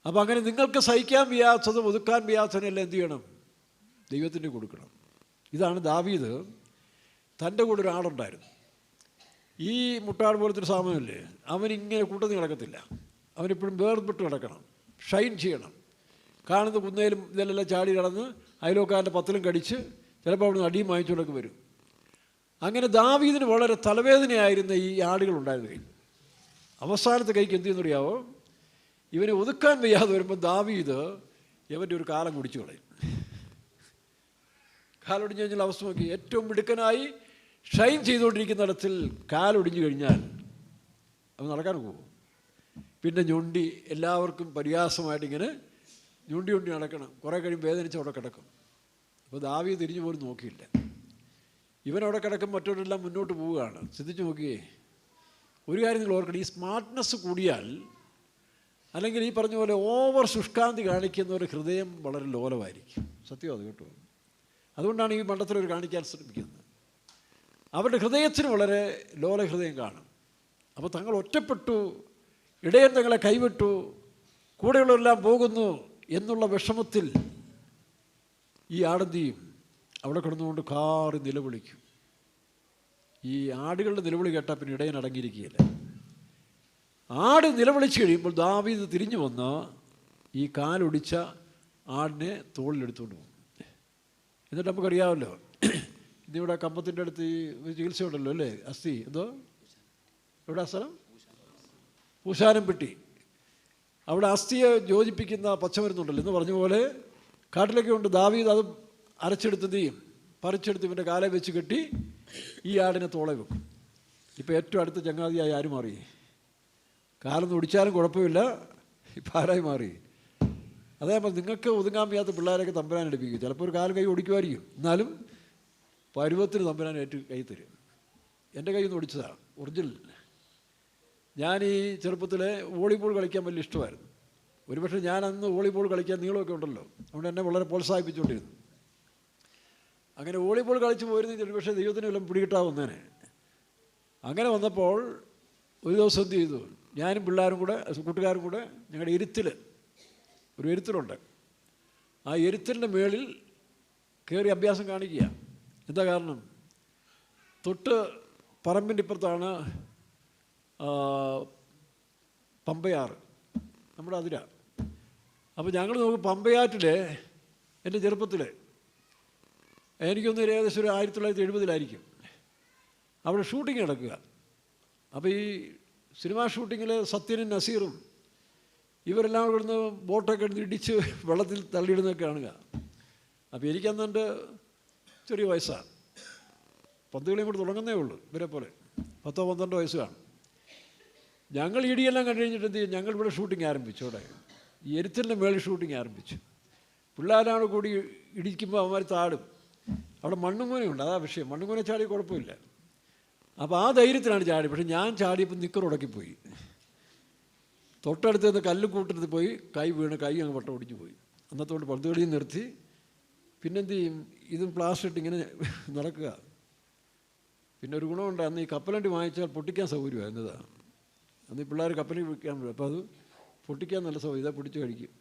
Speaker 1: അപ്പോൾ അങ്ങനെ നിങ്ങൾക്ക് സഹിക്കാൻ വയ്യാത്തതും ഒതുക്കാൻ വയ്യാത്തതിനെല്ലാം എന്ത് ചെയ്യണം? ദൈവത്തിന് കൊടുക്കണം. ഇതാണ് ദാവീദ്. തൻ്റെ കൂടെ ഒരാളുണ്ടായിരുന്നു. ഈ മുട്ടാട് പോലത്തെ ഒരു സാമാനല്ലേ, അവനിങ്ങനെ കൂട്ടത്തിൽ കിടക്കത്തില്ല. അവനെപ്പോഴും വേർപെട്ട് കിടക്കണം, ഷൈൻ ചെയ്യണം. കാണുന്ന കുന്നേലും ഇതെല്ലാം ചാടി കിടന്ന് അയലോക്കാരൻ്റെ പത്തലും കടിച്ച് ചിലപ്പോൾ അവിടുന്ന് അടിയും വാങ്ങിച്ചുകൊണ്ടൊക്കെ വരും. അങ്ങനെ ദാവീദിന് വളരെ തലവേദനയായിരുന്ന ഈ ആടുകളുണ്ടായിരുന്നു കൈ. അവസാനത്തെ കൈക്ക് എന്ത് ചെയ്യുന്നറിയാവോ? ഇവനെ ഒതുക്കാൻ വയ്യാതെ വരുമ്പോൾ ദാവീദ് ഇവൻ്റെ ഒരു കാലം കുടിച്ചു കളയും. കാലൊടിഞ്ഞു കഴിഞ്ഞാൽ അവസ്ഥ നോക്കി. ഏറ്റവും മിടുക്കനായി ഷൈൻ ചെയ്തുകൊണ്ടിരിക്കുന്ന ഇടത്തിൽ കാലൊടിഞ്ഞു കഴിഞ്ഞാൽ അവൻ നടക്കാൻ പോകും. പിന്നെ ഞൊണ്ടി എല്ലാവർക്കും പരിഹാസമായിട്ട് ഇങ്ങനെ ഞൊണ്ടി നടക്കണം. കുറേ കഴിയും വേദനിച്ച് അവിടെ കിടക്കും. അപ്പോൾ ദാവീദ് തിരിഞ്ഞു പോലും നോക്കിയില്ല. ഇവനവിടെ കിടക്കും, മറ്റവരെല്ലാം മുന്നോട്ട് പോവുകയാണ്. ശ്രദ്ധിച്ച് നോക്കിയേ. ഒരു കാര്യം നിങ്ങൾ ഓർക്കണം, ഈ സ്മാർട്ട്നെസ് കൂടിയാൽ, അല്ലെങ്കിൽ ഈ പറഞ്ഞ പോലെ ഓവർ ശുഷ്കാന്തി കാണിക്കുന്ന ഒരു ഹൃദയം വളരെ ലോലമായിരിക്കും. സത്യം അത് കേട്ടോ. അതുകൊണ്ടാണ് ഈ മണ്ടത്തിലൊരു കാണിക്കാൻ ശ്രമിക്കുന്നത്. അവരുടെ ഹൃദയത്തിന് വളരെ ലോല ഹൃദയം കാണും. അപ്പോൾ തങ്ങൾ ഒറ്റപ്പെട്ടു, ഇടയൻ തങ്ങളെ കൈവിട്ടു, കൂടെയുള്ളവരെല്ലാം പോകുന്നു എന്നുള്ള വിഷമത്തിൽ ഈ ആടെന്തിയും അവിടെ കിടന്നുകൊണ്ട് കാറി നിലവിളിക്കും. ഈ ആടുകളുടെ നിലവിളി കേട്ടാൽ പിന്നെ ഇടയൻ അടങ്ങിയിരിക്കുകയില്ല. ആട് നിലവിളിച്ച് കഴിയുമ്പോൾ ദാവീദ് തിരിഞ്ഞു വന്ന് ഈ കാലൊടിച്ച ആടിനെ തോളിലെടുത്തുകൊണ്ട് പോകും. എന്നിട്ട് നമുക്കറിയാമല്ലോ, ഇതിവിടെ കമ്പത്തിൻ്റെ അടുത്ത് ഈ ചികിത്സ ഉണ്ടല്ലോ അല്ലേ, അസ്ഥി എന്തോ എവിടെ ആ സ്ഥലം, പൂശാനംപെട്ടി, അവിടെ അസ്ഥിയെ യോജിപ്പിക്കുന്ന പച്ചമരുന്നുണ്ടല്ലോ എന്ന് പറഞ്ഞ പോലെ കാട്ടിലൊക്കെ ഉണ്ട്. ദാവീദ് അത് അരച്ചെടുത്തതെയും പറിച്ചെടുത്ത് ഇവൻ്റെ കാലെ വെച്ച് കെട്ടി ഈ ആടിനെ തോളെ വെക്കും. ഇപ്പോൾ ഏറ്റവും അടുത്ത ചങ്ങാതിയായി ആര് മാറി? കാലൊന്നും ഒടിച്ചാലും കുഴപ്പമില്ല, ഇപ്പം ആരായി മാറി? അതേപോലെ നിങ്ങൾക്ക് ഒതുങ്ങാൻ വയ്യാത്ത പിള്ളേരൊക്കെ തമ്പുരാൻ എടുപ്പിക്കും. ചിലപ്പോൾ ഒരു കാല് കൈ ഒടിക്കുമായിരിക്കും, എന്നാലും പരുവത്തിന് തമ്പുരാൻ കൈ തരും. എൻ്റെ കൈ ഒന്ന് ഒടിച്ചതാണ് ഒറിജിനൽ. ഞാൻ ഈ ചെറുപ്പത്തിൽ വോളിബോൾ കളിക്കാൻ വലിയ ഇഷ്ടമായിരുന്നു. ഒരുപക്ഷെ ഞാൻ അന്ന് വോളിബോൾ കളിക്കാൻ നീളമൊക്കെ ഉണ്ടല്ലോ, അതുകൊണ്ട് എന്നെ വളരെ പ്രോത്സാഹിപ്പിച്ചുകൊണ്ടിരുന്നു. അങ്ങനെ വോളിബോൾ കളിച്ച് പോയിരുന്നെങ്കിൽ ഒരുപക്ഷെ ദൈവത്തിന് വല്ലതും പിടികിട്ടാവുന്നേനെ. അങ്ങനെ വന്നപ്പോൾ ഒരു ദിവസം എന്ത് ചെയ്തു, ഞാനും പിള്ളേരും കൂടെ കൂട്ടുകാരും കൂടെ ഞങ്ങളുടെ ഒരു എരുത്തിലുണ്ട്, ആ എരുത്തിൻ്റെ മേളിൽ കയറി അഭ്യാസം കാണിക്കുക. എന്താ കാരണം? തൊട്ട് പറമ്പിൻ്റെ ഇപ്പുറത്താണ് പമ്പയാറ്, നമ്മുടെ അതിര. അപ്പോൾ ഞങ്ങൾ നോക്കും പമ്പയാറ്റിൽ എൻ്റെ ചെറുപ്പത്തിൽ എനിക്കൊന്ന് ഏകദേശം ഒരു 1970 അവിടെ ഷൂട്ടിങ് നടക്കുക. അപ്പോൾ ഈ സിനിമാ ഷൂട്ടിങ്ങിൽ സത്യനും നസീറും ഇവരെല്ലാം ഇവിടുന്ന് ബോട്ടൊക്കെ എടുത്ത് ഇടിച്ച് വെള്ളത്തിൽ തള്ളിയിടുന്നതൊക്കെ കാണുക. അപ്പോൾ എനിക്കന്നെൻ്റെ ചെറിയ വയസ്സാണ്, പന്തുകളിയും കൂടെ തുടങ്ങുന്നേ ഉള്ളൂ, ഇവരെ പോലെ 10-12 വയസ്സ് കാണും. ഞങ്ങൾ ഇടിയെല്ലാം കണ്ടു കഴിഞ്ഞിട്ട് എന്ത് ചെയ്യും, ഞങ്ങൾ ഇവിടെ ഷൂട്ടിങ് ആരംഭിച്ചു. അവിടെ ഈ എരുത്തിൻ്റെ മേളിൽ ഷൂട്ടിങ് ആരംഭിച്ചു. പിള്ളേരാണ് കൂടി ഇടിക്കുമ്പോൾ അവന്മാർ താടും. അവിടെ മണ്ണുങ്ങൂനയുണ്ട്, അതാ വിഷയം. മണ്ണുങ്ങൂനെ ചാടി കുഴപ്പമില്ല. അപ്പോൾ ആ ധൈര്യത്തിലാണ് ചാടി. പക്ഷെ ഞാൻ ചാടിയപ്പോൾ നിക്കർ ഉടക്കിപ്പോയി. തൊട്ടടുത്ത് നിന്ന് കല്ല് കൂട്ടടുത്ത് പോയി കൈ വീണ് കൈ അങ്ങ് വട്ടം ഒടിഞ്ഞു പോയി. അന്നത്തോണ്ട് പന്തുകളിയും നിർത്തി. പിന്നെന്ത് ചെയ്യും, ഇതും പ്ലാസ്റ്റർ ഇട്ട് ഇങ്ങനെ നടക്കുക. പിന്നെ ഒരു ഗുണമുണ്ട്, അന്ന് ഈ കപ്പലണ്ടി വാങ്ങിച്ചാൽ പൊട്ടിക്കാൻ സൗകര്യമാണ് എന്നതാണ്. അന്ന് ഈ പിള്ളേർ കപ്പലണ്ടി വിൽക്കാൻ പറ്റും, അപ്പോൾ അത് പൊട്ടിക്കാൻ നല്ല സൗകര്യം, ഇതാ പൊട്ടിച്ച് കഴിക്കും.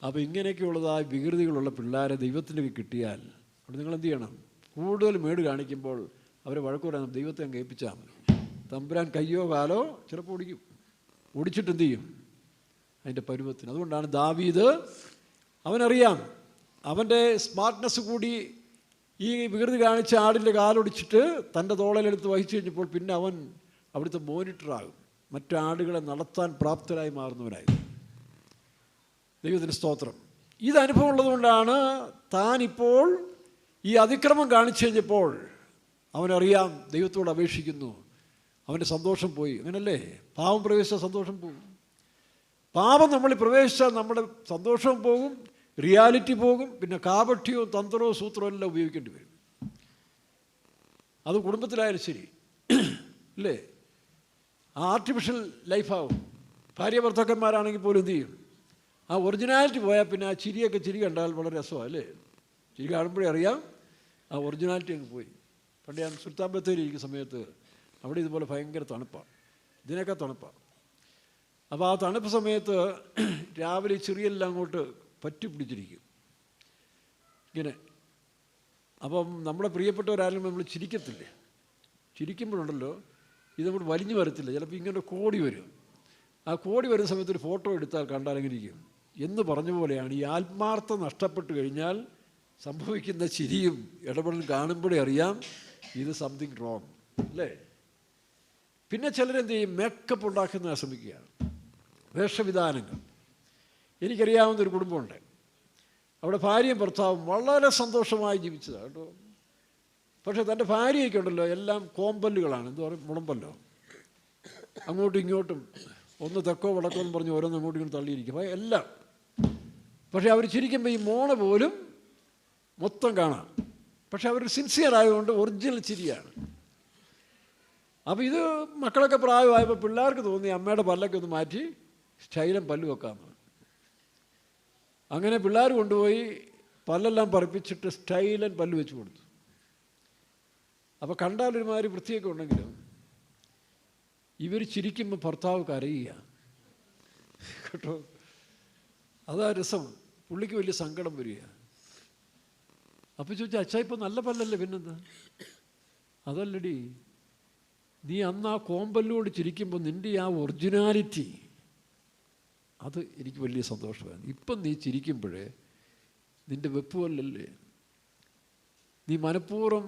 Speaker 1: അപ്പോൾ ഇങ്ങനെയൊക്കെയുള്ളതായ വികൃതികളുള്ള പിള്ളേരെ ദൈവത്തിൻ്റെ കിട്ടിയാൽ അവിടെ നിങ്ങളെന്ത് ചെയ്യണം, കൂടുതൽ മേട് കാണിക്കുമ്പോൾ അവരെ വഴക്ക് പറയാൻ ദൈവത്തെ അങ്ങ് ഏൽപ്പിച്ചാൽ മതി. തമ്പുരാൻ കയ്യോ കാലോ ചിലപ്പോൾ ഓടിക്കും, ഓടിച്ചിട്ട് എന്ത് ചെയ്യും, അതിൻ്റെ പരുവത്തിന്. അതുകൊണ്ടാണ് ദാവീദ്, അവനറിയാം അവൻ്റെ സ്മാർട്ട്നെസ് കൂടി ഈ വികൃതി കാണിച്ച ആടിൻ്റെ കാലൊടിച്ചിട്ട് തൻ്റെ തോളലെടുത്ത് വഹിച്ചു കഴിഞ്ഞപ്പോൾ പിന്നെ അവൻ അവിടുത്തെ മോണിറ്ററാകും, മറ്റാടുകളെ നടത്താൻ പ്രാപ്തരായി മാറുന്നവനായി. ദൈവത്തിന് സ്തോത്രം. ഇതനുഭവം ഉള്ളതുകൊണ്ടാണ് താനിപ്പോൾ ഈ അതിക്രമം കാണിച്ചു കഴിഞ്ഞപ്പോൾ അവനറിയാം ദൈവത്തോട് അപേക്ഷിക്കുന്നു, അവൻ്റെ സന്തോഷം പോയി. അങ്ങനല്ലേ, പാപം പ്രവേശിച്ച സന്തോഷം പോകും. പാപം നമ്മളിൽ പ്രവേശിച്ചാൽ നമ്മുടെ സന്തോഷവും പോകും, റിയാലിറ്റി പോകും, പിന്നെ കാപട്യവും തന്ത്രവും സൂത്രവും എല്ലാം ഉപയോഗിക്കേണ്ടി വരും. അത് കുടുംബത്തിലായാലും ശരി അല്ലേ, ആർട്ടിഫിഷ്യൽ ലൈഫാവും. ഭാര്യ ഭർത്താക്കന്മാരാണെങ്കിൽ പോലും എന്ത് ചെയ്യും, ആ ഒറിജിനാലിറ്റി പോയാൽ പിന്നെ ആ ചിരി കണ്ടാൽ വളരെ രസമാണ് അല്ലേ. ചിരി കാണുമ്പോഴേ അറിയാം ആ ഒറിജിനാലിറ്റി അങ്ങ് പോയി. പണ്ട് ഞാൻ സുൽത്താൻ ബത്തേരി ഇരിക്കുന്ന സമയത്ത് അവിടെ ഇതുപോലെ ഭയങ്കര തണുപ്പാണ്, ഇതിനൊക്കെ തണുപ്പാണ്. അപ്പോൾ ആ തണുപ്പ് സമയത്ത് രാവിലെ ചെറിയെല്ലാം അങ്ങോട്ട് പറ്റി പിടിച്ചിരിക്കും ഇങ്ങനെ. അപ്പം നമ്മുടെ പ്രിയപ്പെട്ടവരാരും നമ്മൾ ചിരിക്കത്തില്ലേ, ചിരിക്കുമ്പോഴുണ്ടല്ലോ ഇത് നമ്മൾ വലിഞ്ഞു വരത്തില്ല, ചിലപ്പോൾ ഇങ്ങനെ കോടി വരും. ആ കോടി വരുന്ന സമയത്ത് ഒരു ഫോട്ടോ എടുത്താൽ കണ്ടാൽ എങ്ങനെ ഇരിക്കും എന്ന് പറഞ്ഞ പോലെയാണ് ഈ ആത്മാർത്ഥം നഷ്ടപ്പെട്ട് കഴിഞ്ഞാൽ സംഭവിക്കുന്ന ചിരിയും ഇടപെടലും കാണുമ്പോഴേ അറിയാം ഇത് സംതിങ് റോങ് അല്ലേ. പിന്നെ ചിലരെന്ത് ചെയ്യും, മേക്കപ്പ് ഉണ്ടാക്കുന്ന ശ്രമിക്കുകയാണ്, വേഷവിധാനങ്ങൾ. എനിക്കറിയാവുന്നൊരു കുടുംബമുണ്ട്, അവിടെ ഭാര്യയും ഭർത്താവും വളരെ സന്തോഷമായി ജീവിച്ചതാണ് കേട്ടോ. പക്ഷേ തൻ്റെ ഭാര്യയൊക്കെ ഉണ്ടല്ലോ എല്ലാം കോമ്പല്ലുകളാണ്, എന്താ പറയുക, മുളമ്പല്ലോ, അങ്ങോട്ടും ഇങ്ങോട്ടും ഒന്ന് തെക്കോ വടക്കോ എന്ന് പറഞ്ഞ് ഓരോന്നും അങ്ങോട്ടും ഇങ്ങോട്ടും തള്ളിയിരിക്കും എല്ലാം. പക്ഷേ അവർ ചിരിക്കുമ്പോൾ ഈ മോണ പോലും മൊത്തം കാണാം. പക്ഷെ അവർ സിൻസിയർ ആയതുകൊണ്ട് ഒറിജിനൽ ചിരിയാണ്. അപ്പോൾ ഇത് മക്കളൊക്കെ പ്രായമായപ്പോൾ പിള്ളേർക്ക് തോന്നി അമ്മയുടെ പല്ലൊക്കെ ഒന്ന് മാറ്റി സ്റ്റൈലും പല്ല് വെക്കാമെന്ന്. അങ്ങനെ പിള്ളേർ കൊണ്ടുപോയി പല്ലെല്ലാം പറിപ്പിച്ചിട്ട് സ്റ്റൈലൻ പല്ല് വെച്ച് കൊടുത്തു. അപ്പോൾ കണ്ടാലൊരുമാതിരി വൃത്തിയൊക്കെ ഉണ്ടെങ്കിലും ഇവർ ചിരിക്കുമ്പോൾ ഭർത്താവ് കരയുക കേട്ടോ. അതാ രസം. പുള്ളിക്ക് വലിയ സങ്കടം വരിക. അപ്പോൾ ചോദിച്ചാൽ അച്ഛാ ഇപ്പം നല്ല പല്ലല്ലേ പിന്നെന്താ? അതല്ലടി, നീ അന്ന് ആ കോമ്പല്ലോട് ചിരിക്കുമ്പോൾ നിൻ്റെ ആ ഒറിജിനാലിറ്റി അത് എനിക്ക് വലിയ സന്തോഷമായിരുന്നു. ഇപ്പം നീ ചിരിക്കുമ്പോഴേ നിൻ്റെ വെപ്പ് പല്ലല്ലേ, നീ മനഃപൂർവ്വം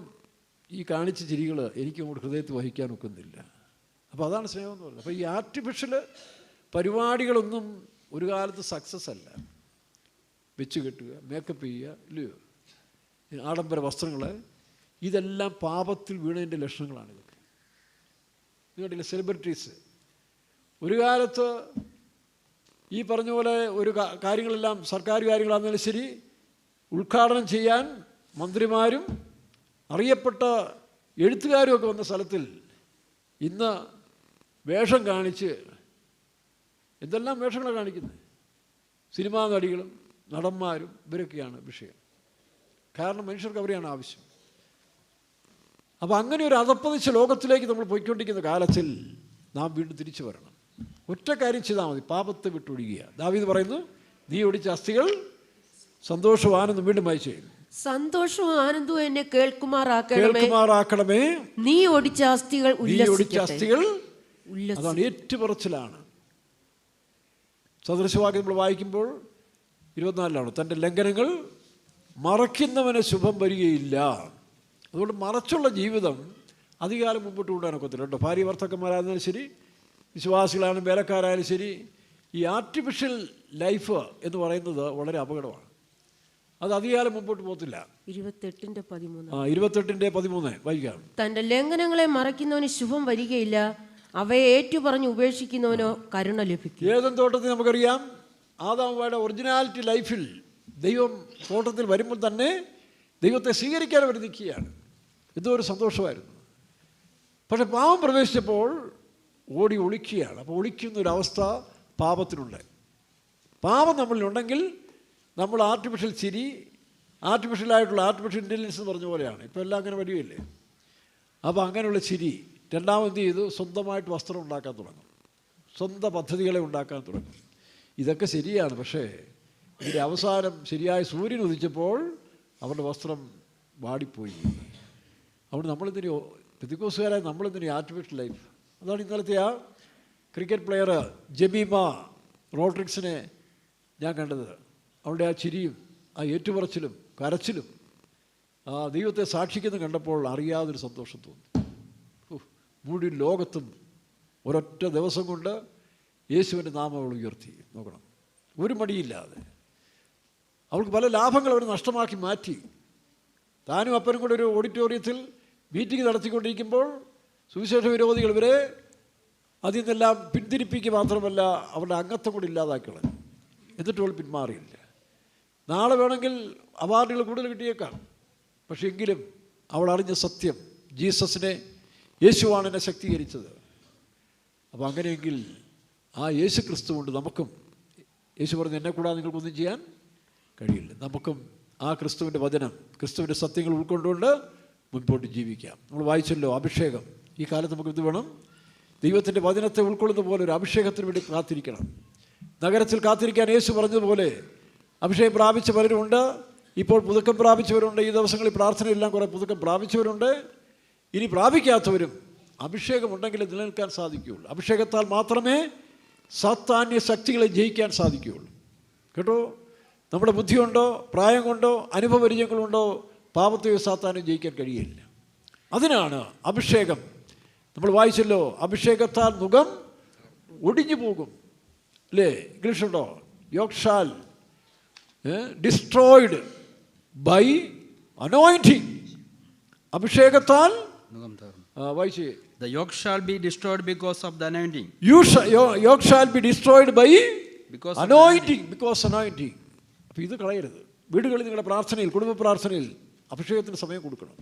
Speaker 1: ഈ കാണിച്ച ചിരികൾ എനിക്ക് അങ്ങോട്ട് ഹൃദയത്തിൽ വഹിക്കാൻ ഒക്കുന്നില്ല. അപ്പോൾ അതാണ് സ്നേഹം എന്ന് പറയുന്നത്. അപ്പോൾ ഈ ആർട്ടിഫിഷ്യൽ പരിപാടികളൊന്നും ഒരു കാലത്ത് സക്സസ് അല്ല. വെച്ച് കെട്ടുക, മേക്കപ്പ് ചെയ്യുക, ഇല്ലയോ, ആഡംബര വസ്ത്രങ്ങൾ, ഇതെല്ലാം പാപത്തിൽ വീണതിൻ്റെ ലക്ഷണങ്ങളാണ് ഇതൊക്കെ. നിങ്ങളുടെ സെലിബ്രിറ്റീസ് ഒരു കാലത്ത് ഈ പറഞ്ഞ പോലെ ഒരു കാര്യങ്ങളെല്ലാം സർക്കാർ കാര്യങ്ങളാണെന്നാലും ശരി, ഉദ്ഘാടനം ചെയ്യാൻ മന്ത്രിമാരും അറിയപ്പെട്ട എഴുത്തുകാരും ഒക്കെ വന്ന സ്ഥലത്തിൽ ഇന്ന് വേഷം കാണിച്ച് എന്തെല്ലാം വേഷങ്ങളാണ് കാണിക്കുന്നത്. സിനിമാ നടികളും നടന്മാരും ഇവരൊക്കെയാണ് വിഷയം. കാരണം മനുഷ്യർക്ക് അവരെയാണ് ആവശ്യം. അപ്പോൾ അങ്ങനെ ഒരു അധപ്പതിച്ച ലോകത്തിലേക്ക് നമ്മൾ പോയിക്കൊണ്ടിരിക്കുന്ന കാലത്തിൽ നാം വീണ്ടും തിരിച്ചു വരണം. ഒറ്റ കാര്യം ചെയ്താൽ മതി, പാപത്തെ വിട്ടൊഴിയുക. ദാവീദ് പറയുന്നു, നീ ഒടിച്ച അസ്ഥികൾ സന്തോഷവും ആനന്ദം വീണ്ടും വായിച്ചു.
Speaker 2: സന്തോഷവും ആനന്ദവും എന്നെ കേൾക്കുമാറാക്കണമേ. നീ ഒടിച്ച അസ്ഥികൾ അതാണ് ഏറ്റുപറച്ചിലാണ്. സദൃശവാക്യം നമ്മൾ വായിക്കുമ്പോൾ 24 തൻ്റെ ലംഘനങ്ങൾ മറയ്ക്കുന്നവന് ശുഭം വരികയില്ല. അതുകൊണ്ട് മറച്ചുള്ള ജീവിതം അധികാലം മുമ്പോട്ട് കൊണ്ടുപോകാനൊക്കത്തില്ല കേട്ടോ. ഭാര്യ ഭർത്താക്കന്മാരായാലും ശരി, വിശ്വാസികളായാലും വേലക്കാരായാലും ശരി, ഈ ആർട്ടിഫിഷ്യൽ ലൈഫ് എന്ന് പറയുന്നത് വളരെ അപകടമാണ്. അത് അധികാലം മുമ്പോട്ട് പോകത്തില്ല. 28:13 വായിക്കാം. തന്റെ ലംഘനങ്ങളെ മറയ്ക്കുന്നവന് ശുഭം വരികയില്ല, അവയെ ഏറ്റുപറഞ്ഞ് ഉപേക്ഷിക്കുന്നവനോ കരുണ ലഭിക്കും.
Speaker 1: ഏദൻ തോട്ടത്തിൽ നമുക്കറിയാം, ആദാമുടെ ഒറിജിനാലിറ്റി ലൈഫിൽ ദൈവം തോട്ടത്തിൽ വരുമ്പോൾ തന്നെ ദൈവത്തെ സ്വീകരിക്കാൻ അവർ നിൽക്കുകയാണ്. എന്തോ ഒരു സന്തോഷമായിരുന്നു. പക്ഷെ പാപം പ്രവേശിച്ചപ്പോൾ ഓടി ഒളിക്കുകയാണ്. അപ്പോൾ ഒളിക്കുന്നൊരവസ്ഥ പാപത്തിനുണ്ട്. പാപം നമ്മളിലുണ്ടെങ്കിൽ നമ്മൾ ആർട്ടിഫിഷ്യൽ ചിരി, ആർട്ടിഫിഷ്യലായിട്ടുള്ള ആർട്ടിഫിഷ്യൽ ഇൻ്റലിജൻസ് എന്ന് പറഞ്ഞ പോലെയാണ്. ഇപ്പോൾ എല്ലാം അങ്ങനെ വരികയില്ലേ. അപ്പോൾ അങ്ങനെയുള്ള ചിരി. രണ്ടാമത് ചെയ്തു, സ്വന്തമായിട്ട് വസ്ത്രം ഉണ്ടാക്കാൻ തുടങ്ങും, സ്വന്തം പദ്ധതികളെ ഉണ്ടാക്കാൻ തുടങ്ങും. ഇതൊക്കെ ശരിയാണ്. പക്ഷേ ഇതിൻ്റെ അവസാനം ശരിയായ സൂര്യൻ ഉദിച്ചപ്പോൾ അവരുടെ വസ്ത്രം വാടിപ്പോയി. അതുകൊണ്ട് നമ്മളിതിന് പെന്തിക്കോസുകാരായ നമ്മളിതിന് ആർട്ടിഫിഷ്യൽ ലൈഫ്. അതാണ് ഇന്നലത്തെ ആ ക്രിക്കറ്റ് പ്ലെയർ ജമീമ റോഡ്രിക്സിനെ ഞാൻ കണ്ടത്. അവളുടെ ആ ചിരിയും ആ ഏറ്റുപറച്ചിലും കരച്ചിലും ആ ദൈവത്തെ സാക്ഷിക്കുന്നത് കണ്ടപ്പോൾ അറിയാതൊരു സന്തോഷം തോന്നി. മുഴുവൻ ലോകത്തും ഒരൊറ്റ ദിവസം കൊണ്ട് യേശുവിൻ്റെ നാമം അവൾ ഉയർത്തി. നോക്കണം, ഒരു മടിയില്ലാതെ. അവൾക്ക് പല ലാഭങ്ങൾ അവർ നഷ്ടമാക്കി മാറ്റി. താനും അപ്പനും കൂടെ ഒരു ഓഡിറ്റോറിയത്തിൽ മീറ്റിംഗ് നടത്തിക്കൊണ്ടിരിക്കുമ്പോൾ സുവിശേഷ വിരോധികൾ ഇവരെ അതിൽ നിന്നെല്ലാം പിന്തിരിപ്പിക്കുക മാത്രമല്ല, അവരുടെ അംഗത്വം കൂടി ഇല്ലാതാക്കി കളഞ്ഞു. എന്നിട്ട് അവൾ പിന്മാറിയില്ല. നാളെ വേണമെങ്കിൽ അവാർഡുകൾ കൂടുതൽ കിട്ടിയേക്കാം. പക്ഷെ എങ്കിലും അവൾ അറിഞ്ഞ സത്യം, ജീസസിനെ, യേശുവാണ് എന്നെ ശക്തീകരിച്ചത്. അപ്പോൾ അങ്ങനെയെങ്കിൽ ആ യേശു ക്രിസ്തു കൊണ്ട് നമുക്കും, യേശു പറഞ്ഞ് എന്നെ കൂടാതെ നിങ്ങൾക്കൊന്നും ചെയ്യാൻ കഴിയില്ല, നമുക്കും ആ ക്രിസ്തുവിൻ്റെ വചനം, ക്രിസ്തുവിൻ്റെ സത്യങ്ങൾ ഉൾക്കൊണ്ടുകൊണ്ട് മുൻപോട്ട് ജീവിക്കാം. നമ്മൾ വായിച്ചല്ലോ അഭിഷേകം. ഈ കാലത്ത് നമുക്ക് ഇത് വേണം, ദൈവത്തിൻ്റെ വചനത്തെ ഉൾക്കൊള്ളുന്ന പോലെ ഒരു അഭിഷേകത്തിന് വേണ്ടി കാത്തിരിക്കണം. നഗരത്തിൽ കാത്തിരിക്കാൻ യേശു പറഞ്ഞതുപോലെ അഭിഷേകം പ്രാപിച്ച പലരുമുണ്ട്. ഇപ്പോൾ പുതുക്കം പ്രാപിച്ചവരുണ്ട്. ഈ ദിവസങ്ങളിൽ പ്രാർത്ഥനയെല്ലാം കുറേ പുതുക്കം പ്രാപിച്ചവരുണ്ട്. ഇനി പ്രാപിക്കാത്തവരും അഭിഷേകമുണ്ടെങ്കിൽ നിലനിൽക്കാൻ സാധിക്കുകയുള്ളൂ. അഭിഷേകത്താൽ മാത്രമേ സാത്താന്യ ശക്തികളെ ജയിക്കാൻ സാധിക്കുകയുള്ളൂ കേട്ടോ. നമ്മുടെ ബുദ്ധി കൊണ്ടോ പ്രായം കൊണ്ടോ അനുഭവപരിചയങ്ങളുണ്ടോ പാപത്തെയോ സാത്താനും ജയിക്കാൻ കഴിയില്ല. അതിനാണ് അഭിഷേകം. നമ്മൾ വായിച്ചല്ലോ, അഭിഷേകത്താൽ മുഖം ഒടിഞ്ഞു പോകും അല്ലേ? ഇംഗ്ലീഷുണ്ടോ? യോഗ്ഷാൽ ഡിസ്ട്രോയിഡ് ബൈ അനോയിന്റിങ്. അഭിഷേകത്താൽ വായിച്ചേ.
Speaker 3: The yoke shall be destroyed because of the anointing.
Speaker 1: Yoke shall be destroyed by anointing. Because anointing. അപ്പോൾ ഇത് കളയരുത്. വീടുകളിൽ നിങ്ങളുടെ പ്രാർത്ഥനയിൽ, കുടുംബ പ്രാർത്ഥനയിൽ അഭിഷേകത്തിന് സമയം കൊടുക്കണം.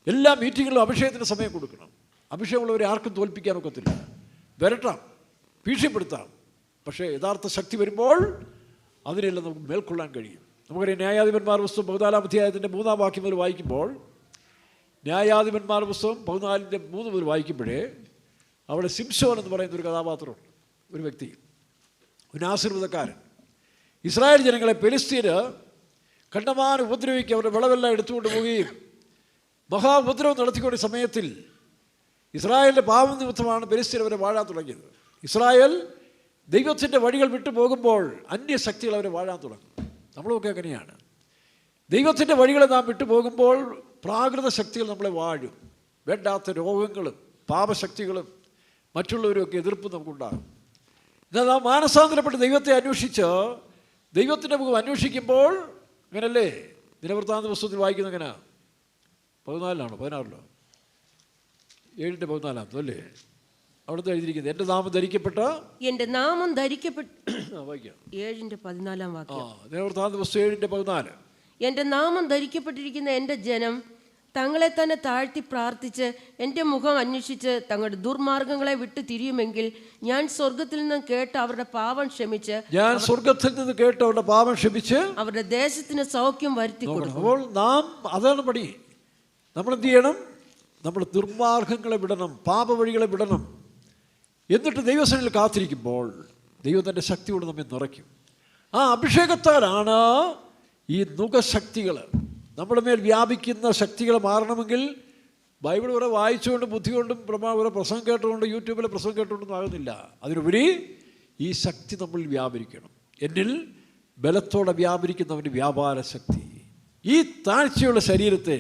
Speaker 1: എല്ലാ മീറ്റിങ്ങിലും അഭിഷേകത്തിന് സമയം കൊടുക്കണം. അഭിഷേകമുള്ളവരെ ആർക്കും തോൽപ്പിക്കാൻ ഒക്കത്തില്ല. വരട്ടാം, ഭീഷണിപ്പെടുത്താം. പക്ഷേ യഥാർത്ഥ ശക്തി വരുമ്പോൾ അതിനെല്ലാം നമുക്ക് മേൽക്കൊള്ളാൻ കഴിയും. നമുക്കറിയാം, ന്യായാധിപന്മാർ പുസ്തകം 14-ാം അധ്യായത്തിൻ്റെ 3-ാം വാക്യം മുതൽ വായിക്കുമ്പോൾ
Speaker 2: ന്യായാധിപന്മാരുടെ പുസ്തകം 14:3 മുതൽ വായിക്കുമ്പോഴേ അവിടെ സിംസോൻ എന്ന് പറയുന്ന ഒരു കഥാപാത്രമുണ്ട്, ഒരു വ്യക്തി, ഒരു ആശീർവാദക്കാരൻ. ഇസ്രായേൽ ജനങ്ങളെ ഫെലിസ്ത്യർ കണ്ടമാനം ഉപദ്രവിക്കുക, അവരുടെ വിളവെല്ലാം എടുത്തുകൊണ്ട് പോവുകയും മഹാ ഉപദ്രവം നടത്തിക്കൊണ്ട സമയത്തിൽ ഇസ്രായേലിൻ്റെ പാപം നിമിത്തമാണ് ഫെലിസ്ത്യർ അവരെ വാഴാൻ തുടങ്ങിയത്. ഇസ്രായേൽ ദൈവത്തിൻ്റെ വഴികൾ വിട്ടു പോകുമ്പോൾ അന്യശക്തികൾ അവരെ വാഴാൻ തുടങ്ങും. നമ്മളൊക്കെ അങ്ങനെയാണ്. ദൈവത്തിൻ്റെ വഴികളെ നാം വിട്ടു പോകുമ്പോൾ പ്രാകൃത ശക്തികൾ നമ്മളെ വാഴും. വേണ്ടാത്ത രോഗങ്ങളും പാപശക്തികളും മറ്റുള്ളവരും ഒക്കെ എതിർപ്പ് നമുക്കുണ്ടാകും. എന്നാൽ നാം മാനസാന്തരപ്പെട്ട് ദൈവത്തെ അന്വേഷിച്ച് ദൈവത്തിൻ്റെ മുഖം അന്വേഷിക്കുമ്പോൾ അങ്ങനല്ലേ? ദിനവൃത്താന്ത പുസ്തകത്തിൽ വായിക്കുന്ന എങ്ങനെ? 14 16 7:14 അല്ലേ? അവിടുത്തെ എഴുതിയിരിക്കുന്നത് എൻ്റെ നാമം ധരിക്കപ്പെട്ട വായിക്കാം
Speaker 4: 7:14 വാക്യം.
Speaker 2: ദിനവൃത്താന്ത പുസ്തകം 7:14.
Speaker 4: എൻ്റെ നാമം ധരിക്കപ്പെട്ടിരിക്കുന്ന എൻ്റെ ജനം തങ്ങളെ തന്നെ താഴ്ത്തി പ്രാർത്ഥിച്ച് എൻ്റെ മുഖം അന്വേഷിച്ച് തങ്ങളുടെ ദുർമാർഗങ്ങളെ വിട്ടു തിരിയുമെങ്കിൽ ഞാൻ സ്വർഗത്തിൽ നിന്ന് കേട്ട് അവരുടെ പാപം ക്ഷമിച്ച് അവരുടെ ദേശത്തിന് സൗഖ്യം വരുത്തി കൊടുക്കും.
Speaker 2: അപ്പോൾ നാം അതാണ് പണി. നമ്മൾ എന്ത് ചെയ്യണം? നമ്മൾ ദുർമാർഗങ്ങളെ വിടണം, പാപവഴികളെ വിടണം. എന്നിട്ട് ദൈവസന്നിധിയിൽ കാത്തിരിക്കുമ്പോൾ ദൈവം തൻ്റെ ശക്തിയോട് നമ്മെ നിറയ്ക്കും. ആ അഭിഷേകത്താലാണ് ഈ നുകശക്തികൾ നമ്മുടെ മേൽ വ്യാപിക്കുന്ന ശക്തികൾ മാറണമെങ്കിൽ ബൈബിൾ കുറെ വായിച്ചുകൊണ്ടും ബുദ്ധി കൊണ്ടും കുറെ പ്രസംഗം കേട്ടുകൊണ്ട് യൂട്യൂബിലെ പ്രസംഗം കേട്ടുകൊണ്ടൊന്നും ആകുന്നില്ല. അതിനുപരി ഈ ശക്തി നമ്മൾ വ്യാപരിക്കണം. എന്നിൽ ബലത്തോടെ വ്യാപരിക്കുന്നവൻ്റെ വ്യാപാര ശക്തി ഈ താഴ്ചയുള്ള ശരീരത്തെ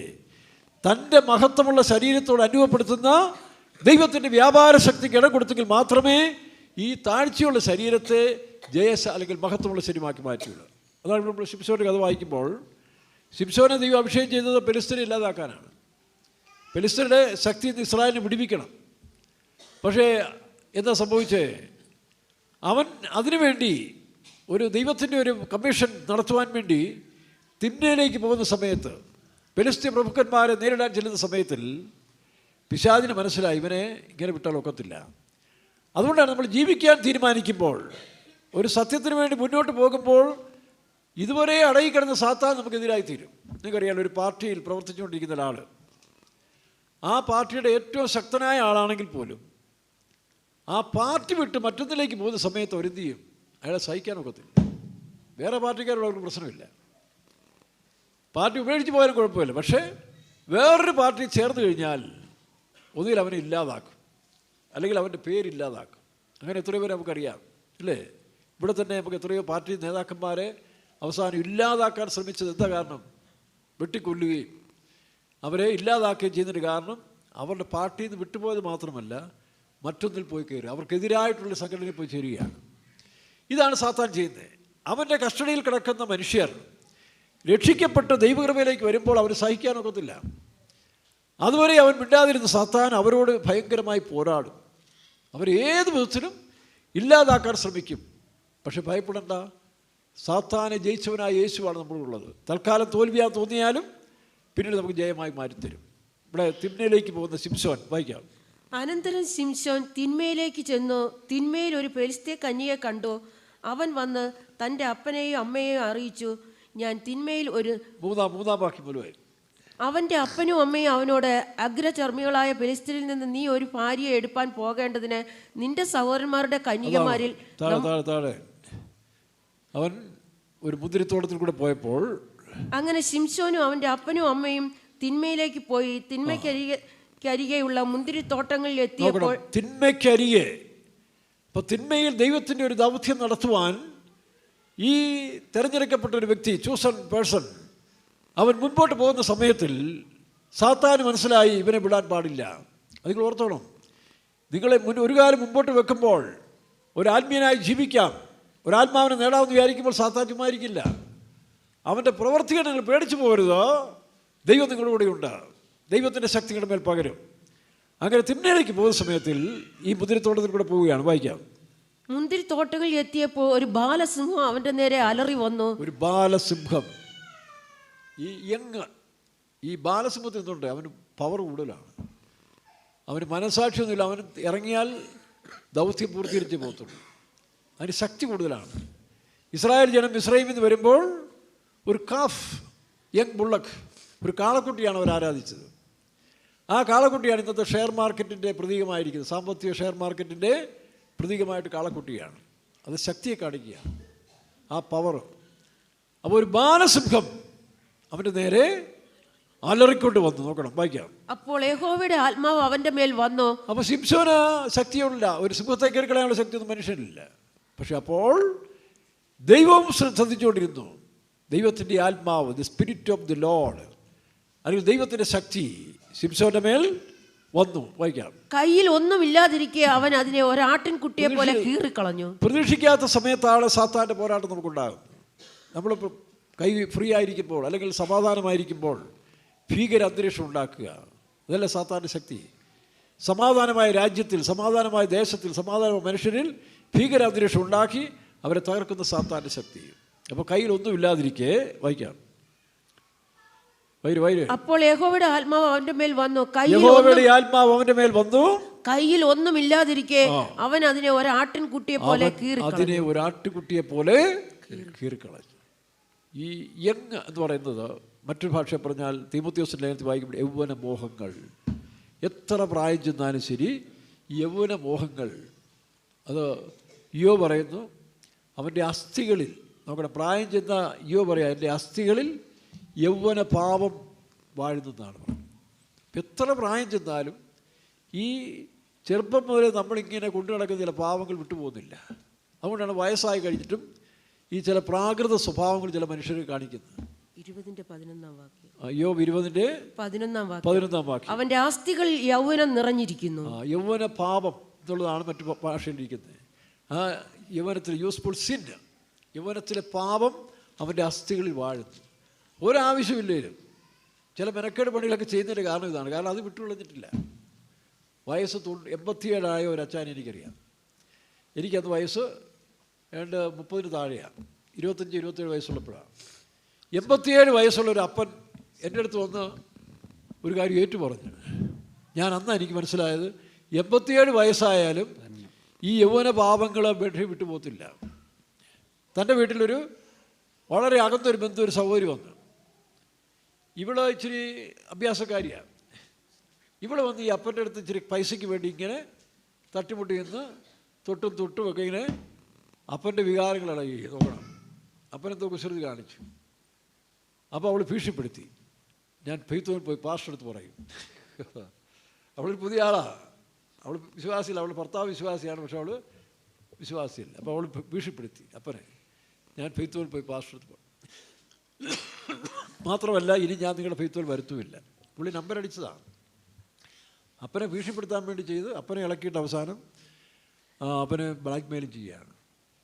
Speaker 2: തൻ്റെ മഹത്വമുള്ള ശരീരത്തോട് അനുഭവപ്പെടുത്തുന്ന ദൈവത്തിൻ്റെ വ്യാപാര ശക്തിക്ക് ഇടം കൊടുത്തെങ്കിൽ മാത്രമേ ഈ താഴ്ചയുള്ള ശരീരത്തെ അല്ലെങ്കിൽ മഹത്വമുള്ള ശരീരമാക്കി മാറ്റുകയുള്ളൂ. അതാണ് നമ്മൾ ശിംശോൻ്റെ കഥ വായിക്കുമ്പോൾ ശിംശോനെ ദൈവം അഭിഷേകം ചെയ്തത് ഫെലിസ്ത്യരെ ഇല്ലാതാക്കാനാണ്. ഫെലിസ്ത്യരുടെ ശക്തി ഇസ്രായേലിനെ വിടിവിക്കണം. പക്ഷേ എന്താ സംഭവിച്ചേ? അവൻ അതിനുവേണ്ടി ഒരു ദൈവത്തിൻ്റെ ഒരു കമ്മീഷൻ നടത്തുവാൻ വേണ്ടി തിമ്നയിലേക്ക് പോകുന്ന സമയത്ത്, ഫെലിസ്ത്യ പ്രഭുക്കന്മാരെ നേരിടാൻ ചെല്ലുന്ന സമയത്തിൽ പിശാചിന് മനസ്സിലായി ഇവനെ ഇങ്ങനെ വിട്ടാൽ ഒക്കത്തില്ല. അതുകൊണ്ടാണ് നമ്മൾ ജീവിക്കാൻ തീരുമാനിക്കുമ്പോൾ, ഒരു സത്യത്തിന് വേണ്ടി മുന്നോട്ട് പോകുമ്പോൾ ഇതുവരെ അടങ്ങിക്കിടന്ന സാത്താൻ നമുക്കെതിരായി തീരും. നിങ്ങൾക്കറിയാം, ഒരു പാർട്ടിയിൽ പ്രവർത്തിച്ചുകൊണ്ടിരിക്കുന്ന ഒരാൾ ആ പാർട്ടിയുടെ ഏറ്റവും ശക്തനായ ആളാണെങ്കിൽ പോലും ആ പാർട്ടി വിട്ട് മറ്റൊന്നിലേക്ക് പോകുന്ന സമയത്ത് അവരെന്ത് ചെയ്യും? അയാളെ സഹിക്കാനൊക്കത്തില്ല. വേറെ പാർട്ടിക്കാരോട് അവർക്ക് പ്രശ്നമില്ല, പാർട്ടി ഉപേക്ഷിച്ച് പോയാലും കുഴപ്പമില്ല. പക്ഷേ വേറൊരു പാർട്ടി ചേർന്ന് കഴിഞ്ഞാൽ ഒന്നുകിൽ അവനെ ഇല്ലാതാക്കും, അല്ലെങ്കിൽ അവൻ്റെ പേരില്ലാതാക്കും. അങ്ങനെ എത്രയോ പേരെ നമുക്കറിയാം അല്ലേ? ഇവിടെ തന്നെ നമുക്ക് എത്രയോ പാർട്ടി നേതാക്കന്മാരെ അവസാനം ഇല്ലാതാക്കാൻ ശ്രമിച്ചത് എന്താ കാരണം? വെട്ടിക്കൊല്ലുകയും അവരെ ഇല്ലാതാക്കുകയും ചെയ്യുന്നതിന് കാരണം അവരുടെ പാർട്ടിയിൽ നിന്ന് വിട്ടുപോയത് മാത്രമല്ല, മറ്റൊന്നിൽ പോയി കയറുക, അവർക്കെതിരായിട്ടുള്ള സംഘടനയിൽ പോയി ചേരുകയാണ്. ഇതാണ് സാത്താൻ ചെയ്യുന്നത്. അവൻ്റെ കസ്റ്റഡിയിൽ കിടക്കുന്ന മനുഷ്യർ രക്ഷിക്കപ്പെട്ട് ദൈവകൃപയിലേക്ക് വരുമ്പോൾ അവർ സഹിക്കാനൊക്കത്തില്ല. അതുവരെ അവൻ മിണ്ടാതിരുന്ന സാത്താൻ അവരോട് ഭയങ്കരമായി പോരാടും. അവരേത് വിധത്തിലും ഇല്ലാതാക്കാൻ ശ്രമിക്കും. പക്ഷെ ഭയപ്പെടേണ്ട, സാത്താനെ ജയിച്ചവനായ യേശുവാണ് നമ്മളുള്ളത്. തൽക്കാലം തോൽവിയാ തോന്നിയാലും പിന്നീട് നമുക്ക് ജയമായി മാറ്റിത്തരും. ഇവിടെ തിന്മയിലേക്ക് പോകുന്ന ശിംശോൻ വായിക്കാം.
Speaker 4: അനന്തരം ശിംശോൻ തിന്മയിലേക്ക് ചെന്നു. തിന്മയിൽ ഒരു ഫെലിസ്ത്യ കന്യകയെ കണ്ടു. അവൻ വന്ന് തൻ്റെ അപ്പനെയും അമ്മയെയും അറിയിച്ചു, ഞാൻ തിന്മയിൽ ഒരു
Speaker 2: മൂന്നാം വാക്യം മുഴുവൻ.
Speaker 4: അവൻ്റെ അപ്പനും അമ്മയും അവനോട്, അഗ്രചർമ്മികളായ ഫെലിസ്ത്യരിൽ നിന്ന് നീ ഒരു ഭാര്യയെ എടുപ്പാൻ പോകേണ്ടതിന് നിന്റെ സഹോദരന്മാരുടെ കന്യകമാരിൽ
Speaker 2: താഴെ അവൻ ഒരു മുന്തിരിത്തോട്ടത്തിൽ കൂടെ പോയപ്പോൾ
Speaker 4: അങ്ങനെ ശിംശോനും അവൻ്റെ അപ്പനും അമ്മയും തിന്മയിലേക്ക് പോയി. തിന്മയ്ക്കരികെയുള്ള മുന്തിരിത്തോട്ടങ്ങളിൽ എത്തിയപ്പോൾ
Speaker 2: തിന്മയ്ക്കരികെ, അപ്പോൾ തിന്മയിൽ ദൈവത്തിൻ്റെ ഒരു ദൗത്യം നടത്തുവാൻ ഈ തിരഞ്ഞെടുക്കപ്പെട്ട ഒരു വ്യക്തി, ചൂസൺ പേഴ്സൺ, അവൻ മുൻപോട്ട് പോകുന്ന സമയത്തിൽ സാത്താന് മനസ്സിലായി ഇവനെ വിടാൻ പാടില്ല. അത് നിങ്ങൾ ഓർത്തോണം. നിങ്ങളെ ഒരു കാലം മുമ്പോട്ട് വെക്കുമ്പോൾ ഒരാത്മീയനായി ജീവിക്കാം, ഒരാത്മാവിനെ നേടാമെന്ന് വിചാരിക്കുമ്പോൾ സാത്താൻ ചുമ്മായിരിക്കില്ല. അവൻ്റെ പ്രവർത്തികൾ നിങ്ങൾ പേടിച്ചു പോകരുത്. ദൈവം നിങ്ങളുടെ കൂടെയുണ്ട്. ദൈവത്തിൻ്റെ ശക്തി നിങ്ങളുടെ മേൽ പകരും. അങ്ങനെ തിന്മയിലേക്ക് പോകുന്ന സമയത്തിൽ ഈ മുന്തിരിത്തോട്ടത്തിൽ കൂടെ പോവുകയാണ്. വായിക്കാം.
Speaker 4: മുന്തിരിത്തോട്ടങ്ങളിൽ എത്തിയപ്പോൾ ഒരു ബാലസിംഹം അവൻ്റെ നേരെ അലറി വന്നു.
Speaker 2: ഒരു ബാലസിംഹം. ഈ ബാലസിംഹത്തിൽ നിന്നുണ്ട് അവന് പവർ കൂടുതലാണ്. അവന് മനസാക്ഷിയൊന്നുമില്ല. അവൻ ഇറങ്ങിയാൽ ദൗത്യം പൂർത്തീകരിച്ച് പോകത്തുള്ളൂ. അതിന് ശക്തി കൂടുതലാണ്. ഇസ്രായേൽ ജനം മിസ്രൈമിൽ നിന്ന് വരുമ്പോൾ ഒരു കാഫ്, യങ് ബുള്ളക്ക്, ഒരു കാളക്കുട്ടിയാണ് അവർ ആരാധിച്ചത്. ആ കാളക്കുട്ടിയാണ് ഇന്നത്തെ ഷെയർ മാർക്കറ്റിൻ്റെ പ്രതീകമായിരിക്കുന്നത്. സാമ്പത്തിക ഷെയർ മാർക്കറ്റിൻ്റെ പ്രതീകമായിട്ട് കാളക്കുട്ടിയാണ്. അത് ശക്തിയെ കാണിക്കുകയാണ്, ആ പവർ. അപ്പോൾ ഒരു ബാലസിംഹം അവൻ്റെ നേരെ അലറിക്കൊണ്ട് വന്നു. നോക്കണം, വായിക്കാം.
Speaker 4: അപ്പോൾ യഹോവയുടെ ആത്മാവ് അവന്റെ മേൽ വന്നു.
Speaker 2: അപ്പോൾ ശിംശോന് ശക്തിയുള്ള ഒരു സിംഹത്തെ കയറിക്കളയാനുള്ള ശക്തിയൊന്നും മനുഷ്യനില്ല. പക്ഷെ അപ്പോൾ ദൈവം ശ്രദ്ധിച്ചുകൊണ്ടിരുന്നു. ദൈവത്തിൻ്റെ ആത്മാവ്, the spirit of the Lord, അല്ലെങ്കിൽ ദൈവത്തിൻ്റെ ശക്തി ശിംശോന്റെ മേൽ വന്നു. വായിക്കാം.
Speaker 4: കയ്യിൽ ഒന്നുമില്ലാതിരിക്കെ അവൻ അതിനെ ഒരാട്ടിൻകുട്ടിയെ പോലെ കീറിക്കളഞ്ഞു.
Speaker 2: പ്രതീക്ഷിക്കാത്ത സമയത്താണ് സാത്താൻ്റെ പോരാട്ടം നമുക്കുണ്ടാകും. നമ്മൾ കൈ ഫ്രീ ആയിരിക്കുമ്പോൾ അല്ലെങ്കിൽ സമാധാനമായിരിക്കുമ്പോൾ ഭീകര അന്തരീക്ഷം ഉണ്ടാക്കുക, അതല്ല സാത്താൻ്റെ ശക്തി. സമാധാനമായ രാജ്യത്തിൽ, സമാധാനമായ ദേശത്തിൽ, സമാധാനമായ മനുഷ്യരിൽ ഭീകര അന്തരീക്ഷം ഉണ്ടാക്കി അവരെ തകർക്കുന്ന സാത്താൻ്റെ ശക്തി. അപ്പോൾ കയ്യിൽ ഒന്നുമില്ലാതിരിക്കെ, വായിക്കാം.
Speaker 4: അപ്പോൾ യഹോവയുടെ ആത്മാവ് അവന്റെ മേൽ വന്നു.
Speaker 2: യഹോവയുടെ ആത്മാവ് അവന്റെ മേൽ വന്നു.
Speaker 4: കയ്യിൽ ഒന്നുമില്ലാതിരിക്കെ അവൻ അതിനെ ഒരാട്ടിൻകുട്ടിയെ പോലെ
Speaker 2: കീറിക്കളഞ്ഞു. ഈ യങ് എന്ന് പറയുന്നത് മറ്റൊരു ഭാഷ പറഞ്ഞാൽ തീമോഥെയോസിന്റെ ലേഖനത്തിൽ വായിക്കുമ്പോൾ യൗവന മോഹങ്ങൾ. എത്ര പ്രായം ചെന്നാലും ശരി, ഈ യൗവന മോഹങ്ങൾ, അത് യോ പറയുന്നു അവൻ്റെ അസ്ഥികളിൽ, നോക്കണം, പ്രായം ചെന്ന യോ പറയാം, എൻ്റെ അസ്ഥികളിൽ യൗവന പാപം വാഴുന്നതാണ് പറയുന്നത്. എത്ര പ്രായം ചെന്നാലും ഈ ചെറുപ്പം മുതൽ നമ്മളിങ്ങനെ കൊണ്ടു നടക്കുന്ന ചില പാവങ്ങൾ വിട്ടുപോകുന്നില്ല. അതുകൊണ്ടാണ് വയസ്സായി കഴിഞ്ഞിട്ടും ഈ ചില പ്രാകൃത സ്വഭാവങ്ങൾ ചില മനുഷ്യർ കാണിക്കുന്നത്.
Speaker 4: 20:11 വാക്യം.
Speaker 2: യോബ് 20:11 വാക്യം.
Speaker 4: അവന്റെ അസ്ഥികളിൽ യൗവനം നിറഞ്ഞിരിക്കുന്നു.
Speaker 2: യൗവന പാപം എന്നുള്ളതാണ് മറ്റു ഭാഷയിലിരിക്കുന്നത്. ആ യൗവനത്തിൽ യൂസ്ഫുൾ സിൻ, യൗവനത്തിലെ പാപം അവൻ്റെ അസ്ഥികളിൽ വാഴുന്നു. ഒരാവശ്യമില്ലേലും ചില മെനക്കേട് പണികളൊക്കെ ചെയ്യുന്നതിൻ്റെ കാരണം ഇതാണ്. കാരണം അത് വിട്ടുകളഞ്ഞിട്ടില്ല. വയസ്സ് 87 ഒരു അച്ഛൻ എനിക്കറിയാം. എനിക്കത് വയസ്സ് 30 താഴെയാണ്. 25-27 വയസ്സുള്ളപ്പോഴാണ്. 87 വയസ്സുള്ള ഒരു അപ്പൻ എൻ്റെ അടുത്ത് വന്ന് ഒരു കാര്യം ഏറ്റു പറഞ്ഞു. ഞാൻ അന്ന് എനിക്ക് മനസ്സിലായത് 87 വയസ്സായാലും ഈ യൗവന പാപങ്ങൾ വിട്ടുപോകത്തില്ല. തൻ്റെ വീട്ടിലൊരു വളരെ അകന്നൊരു ബന്ധു, ഒരു സഹോദരി വന്നു. ഇവിടെ ഇച്ചിരി അഭ്യാസക്കാരിയാണ്. ഇവിടെ വന്ന് ഈ അപ്പൻ്റെ അടുത്ത് ഇച്ചിരി പൈസയ്ക്ക് വേണ്ടി ഇങ്ങനെ തട്ടിമുട്ടി നിന്ന് തൊട്ടും ഒക്കെ ഇങ്ങനെ അപ്പൻ്റെ വികാരങ്ങൾ ഇളകി. നോക്കണം, അപ്പനെന്തോ കുസൃതി കാണിച്ചു. അപ്പോൾ അവൾ ഭീഷണിപ്പെടുത്തി, ഞാൻ ഫെയ്ത്തോൻ പോയി പാസ്റ്റർ അടുത്ത് പറയും. അവളൊരു പുതിയ ആളാണ്, അവൾ വിശ്വാസിയില്ല, അവൾ ഭർത്താവ് വിശ്വാസിയാണ്, പക്ഷെ അവൾ വിശ്വാസിയില്ല. അപ്പോൾ അവൾ ഭീഷണിപ്പെടുത്തി അപ്പനെ, ഞാൻ ഫെയ്ത്തോൻ പോയി പാസ്റ്റർ അടുത്ത് പറയും, മാത്രമല്ല ഇനി ഞാൻ നിങ്ങളുടെ ഫെയ്ത്തോൻ വരുത്തുമില്ല. പുള്ളി നമ്പർ അടിച്ചതാണ്. അപ്പനെ ഭീഷണിപ്പെടുത്താൻ വേണ്ടി ചെയ്ത് അപ്പനെ ഇളക്കിയിട്ട് അവസാനം അപ്പനെ ബ്ലാക്ക് മെയിലും ചെയ്യുകയാണ്.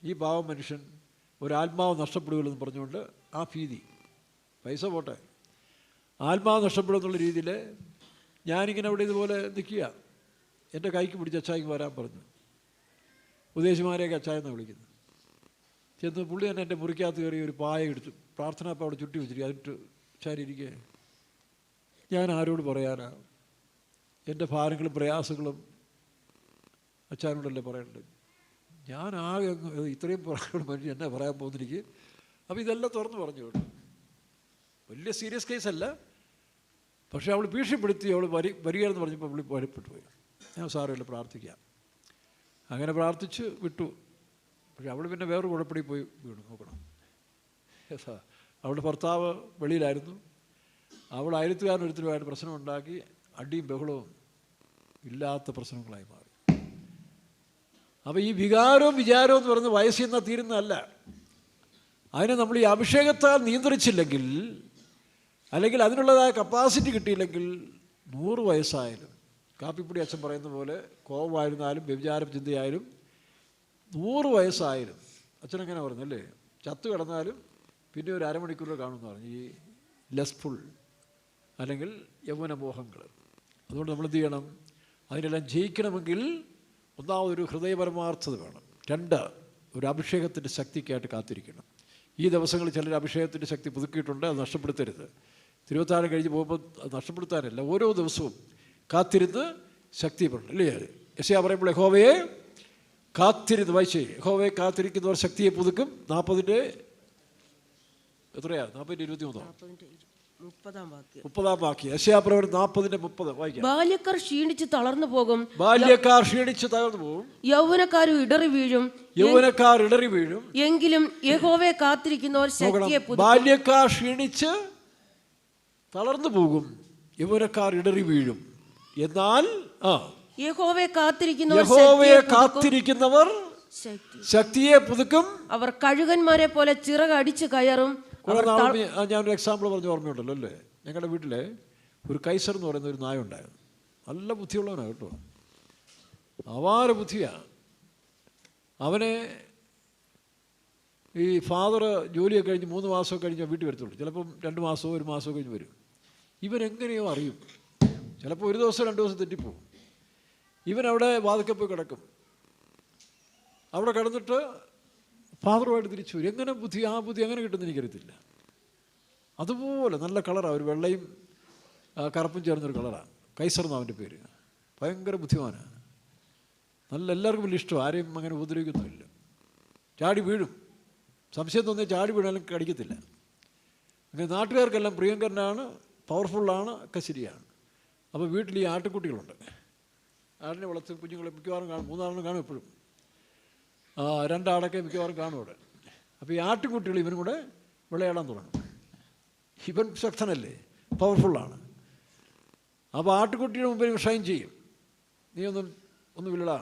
Speaker 2: ഈ പാവം മനുഷ്യൻ ഒരാത്മാവ് നഷ്ടപ്പെടുകയെന്ന് പറഞ്ഞുകൊണ്ട് ആ ഭീതി, പൈസ പോട്ടെ, ആത്മാവ് നഷ്ടപ്പെടുമെന്നുള്ള രീതിയിൽ ഞാനിങ്ങനെ അവിടെ ഇതുപോലെ നിൽക്കുക. എൻ്റെ കൈക്ക് പിടിച്ച് അച്ചായിക്ക് വരാൻ പറഞ്ഞു. ഉദ്ദേശിമാരെയൊക്കെ അച്ചായെന്നാണ് വിളിക്കുന്നത്. ചെന്ന് പുള്ളി തന്നെ എൻ്റെ മുറിക്കകത്ത് കയറി ഒരു പായ എടുത്തു, പ്രാർത്ഥന അപ്പോൾ അവിടെ ചുറ്റി വെച്ചിരിക്കുക. അതിട്ട് ചാരിയിരിക്കുക. ഞാൻ ആരോട് പറയാനാ? എൻ്റെ ഭാരങ്ങളും പ്രയാസങ്ങളും അച്ചാനോടല്ലേ പറയേണ്ടത്. ഞാൻ ആകെ ഇത്രയും പറയാനുള്ള മനുഷ്യൻ എന്നെ പറയാൻ പോകുന്നിരിക്കുക. അപ്പോൾ ഇതെല്ലാം തുറന്ന് പറഞ്ഞു കേട്ടോ. വലിയ സീരിയസ് കേസല്ല, പക്ഷേ അവൾ ഭീഷണിപ്പെടുത്തി. അവൾ വരികയെന്ന് പറഞ്ഞപ്പോൾ പുള്ളി ഭയപ്പെട്ടു പോയി. ഞാൻ സാരമില്ല, പ്രാർത്ഥിക്കാം. അങ്ങനെ പ്രാർത്ഥിച്ച് വിട്ടു. പക്ഷെ അവൾ പിന്നെ വേറൊരു കുഴപ്പടി പോയി വീണു. നോക്കണം, അവളുടെ ഭർത്താവ് വെളിയിലായിരുന്നു. അവൾ അയലത്തുകാരനൊരുത്തരുമായിട്ട് പ്രശ്നം ഉണ്ടാക്കി, അടിയും ബഹളവും ഇല്ലാത്ത പ്രശ്നങ്ങളായി മാറി. അപ്പോൾ ഈ വികാരവും വിചാരവും എന്ന് പറയുന്നത് വയസ്സിൽ നിന്നാൽ തീരുന്നതല്ല. അതിനെ നമ്മൾ ഈ അഭിഷേകത്താൽ നിയന്ത്രിച്ചില്ലെങ്കിൽ, അല്ലെങ്കിൽ അതിനുള്ളതായ കപ്പാസിറ്റി കിട്ടിയില്ലെങ്കിൽ 100 വയസ്സായാലും, കാപ്പിപ്പൊടി അച്ഛൻ പറയുന്ന പോലെ കോപമായിരുന്നാലും വ്യഭിചാര ചിന്തയായാലും 100 വയസ്സായാലും, അച്ഛനങ്ങനെ പറഞ്ഞല്ലേ, ചത്തു കിടന്നാലും പിന്നെ ഒരു അരമണിക്കൂറിൽ കാണുമെന്ന് പറഞ്ഞു ഈ ലസ്ഫുൾ അല്ലെങ്കിൽ യൗവന മോഹങ്ങൾ. അതുകൊണ്ട് നമ്മൾ എന്ത് ചെയ്യണം? അതിനെല്ലാം ജയിക്കണമെങ്കിൽ ഒന്നാമതൊരു ഹൃദയപരമാർത്ഥത വേണം. 2, ഒരു അഭിഷേകത്തിൻ്റെ ശക്തിക്കായിട്ട് കാത്തിരിക്കണം. ഈ ദിവസങ്ങളിൽ ചിലർ അഭിഷേകത്തിൻ്റെ ശക്തി പുതുക്കിയിട്ടുണ്ട്, അത് നഷ്ടപ്പെടുത്തരുത്. തിരുവത്താഴം കഴിഞ്ഞ് പോകുമ്പോൾ അത് നഷ്ടപ്പെടുത്താനല്ല, ഓരോ ദിവസവും കാത്തിരുന്ന് ശക്തി പെടണം, അല്ലേ? യെശയ്യാ പറയുമ്പോൾ യഹോവയെ കാത്തിരുന്ന്, വായിച്ചേ, യഹോവയെ കാത്തിരിക്കുന്നവർ ശക്തിയെ പുതുക്കും. 40-ന്റെ എത്രയാ? 40-23 30-ാം വാക്യം. യെശയ്യാപ്രവചനം 40:30 വായിക്കാം.
Speaker 4: ബാല്യക്കാർ ക്ഷീണിച്ച് തളർന്നു പോകും,
Speaker 2: ബാല്യക്കാർ ക്ഷീണിച്ച് തളർന്നു പോകും,
Speaker 4: യൗവനക്കാരും ഇടറി വീഴും.
Speaker 2: യൗവനക്കാർ ഇടറി വീഴും.
Speaker 4: എങ്കിലും യഹോവയെ കാത്തിരിക്കുന്നവർ ശക്തിയെ പുതുക്കും.
Speaker 2: ബാല്യക്കാർ ക്ഷീണിച്ച് തളർന്നു പോകും, യൗവനക്കാർ ഇടറി വീഴും. എന്നാൽ
Speaker 4: യഹോവയെ
Speaker 2: കാത്തിരിക്കുന്നവർ ശക്തിയെ പുതുക്കും.
Speaker 4: അവർ കഴുകന്മാരെ പോലെ ചിറകടിച്ച് കയറും.
Speaker 2: ഞാനൊരു എക്സാമ്പിൾ പറഞ്ഞ് ഓർമ്മയുണ്ടല്ലോ അല്ലേ, ഞങ്ങളുടെ വീട്ടിലെ ഒരു കൈസർ എന്ന് പറയുന്ന ഒരു നായ ഉണ്ടായിരുന്നു. നല്ല ബുദ്ധിയുള്ളവനാണ് കേട്ടോ, അപാര ബുദ്ധിയാണ്. അവനെ ഈ ഫാദർ ജോലിയൊക്കെ കഴിഞ്ഞ് 3 മാസമൊക്കെ കഴിഞ്ഞാൽ വീട്ടിൽ വരത്തുള്ളൂ. ചിലപ്പം 2 മാസമോ 1 മാസമോ കഴിഞ്ഞ് വരും. ഇവൻ എങ്ങനെയോ അറിയും, ചിലപ്പോൾ 1 ദിവസം 2 ദിവസം തെറ്റിപ്പോവും. ഇവൻ അവിടെ വാതിൽക്കൽ പോയി കിടക്കും. അവിടെ കിടന്നിട്ട് ഫാദറുമായിട്ട് തിരിച്ചു വരും. എങ്ങനെ ആ ബുദ്ധി എങ്ങനെ കിട്ടുമെന്ന് എനിക്കറിയത്തില്ല. അതുപോലെ നല്ല കളറാണ്, ഒരു വെള്ളയും കറുപ്പും ചേർന്നൊരു കളറാണ്. കൈസർ എന്നാണ് അവൻ്റെ പേര്. ഭയങ്കര ബുദ്ധിമാനാണ്, നല്ല എല്ലാവർക്കും വലിയ ഇഷ്ടം, ആരെയും അങ്ങനെ ഉപദ്രവിക്കുന്നില്ല. ചാടി വീഴും, സംശയം തോന്നിയാൽ ചാടി വീണാലും കടിക്കത്തില്ല. അങ്ങനെ നാട്ടുകാർക്കെല്ലാം പ്രിയങ്കരനാണ്, പവർഫുള്ളാണ്, ഒക്കെ ശരിയാണ്. അപ്പോൾ വീട്ടിൽ ഈ ആട്ടുകുട്ടികളുണ്ട്. ആടിനെ വളർത്തി കുഞ്ഞുങ്ങളെ മിക്കവാറും കാണും, 3 കാണും എപ്പോഴും. 2 ആടൊക്കെ മിക്കവാറും കാണും അവിടെ. അപ്പോൾ ഈ ആട്ടുകുട്ടികൾ ഇവനും കൂടെ വിളയാടാൻ തുടങ്ങും. ഇവൻ ശക്തനല്ലേ, പവർഫുള്ളാണ്. അപ്പോൾ ആട്ടുകുട്ടിയുടെ മുമ്പിൽ ഷൈൻ ചെയ്യും. നീ ഒന്ന് വിളടാ,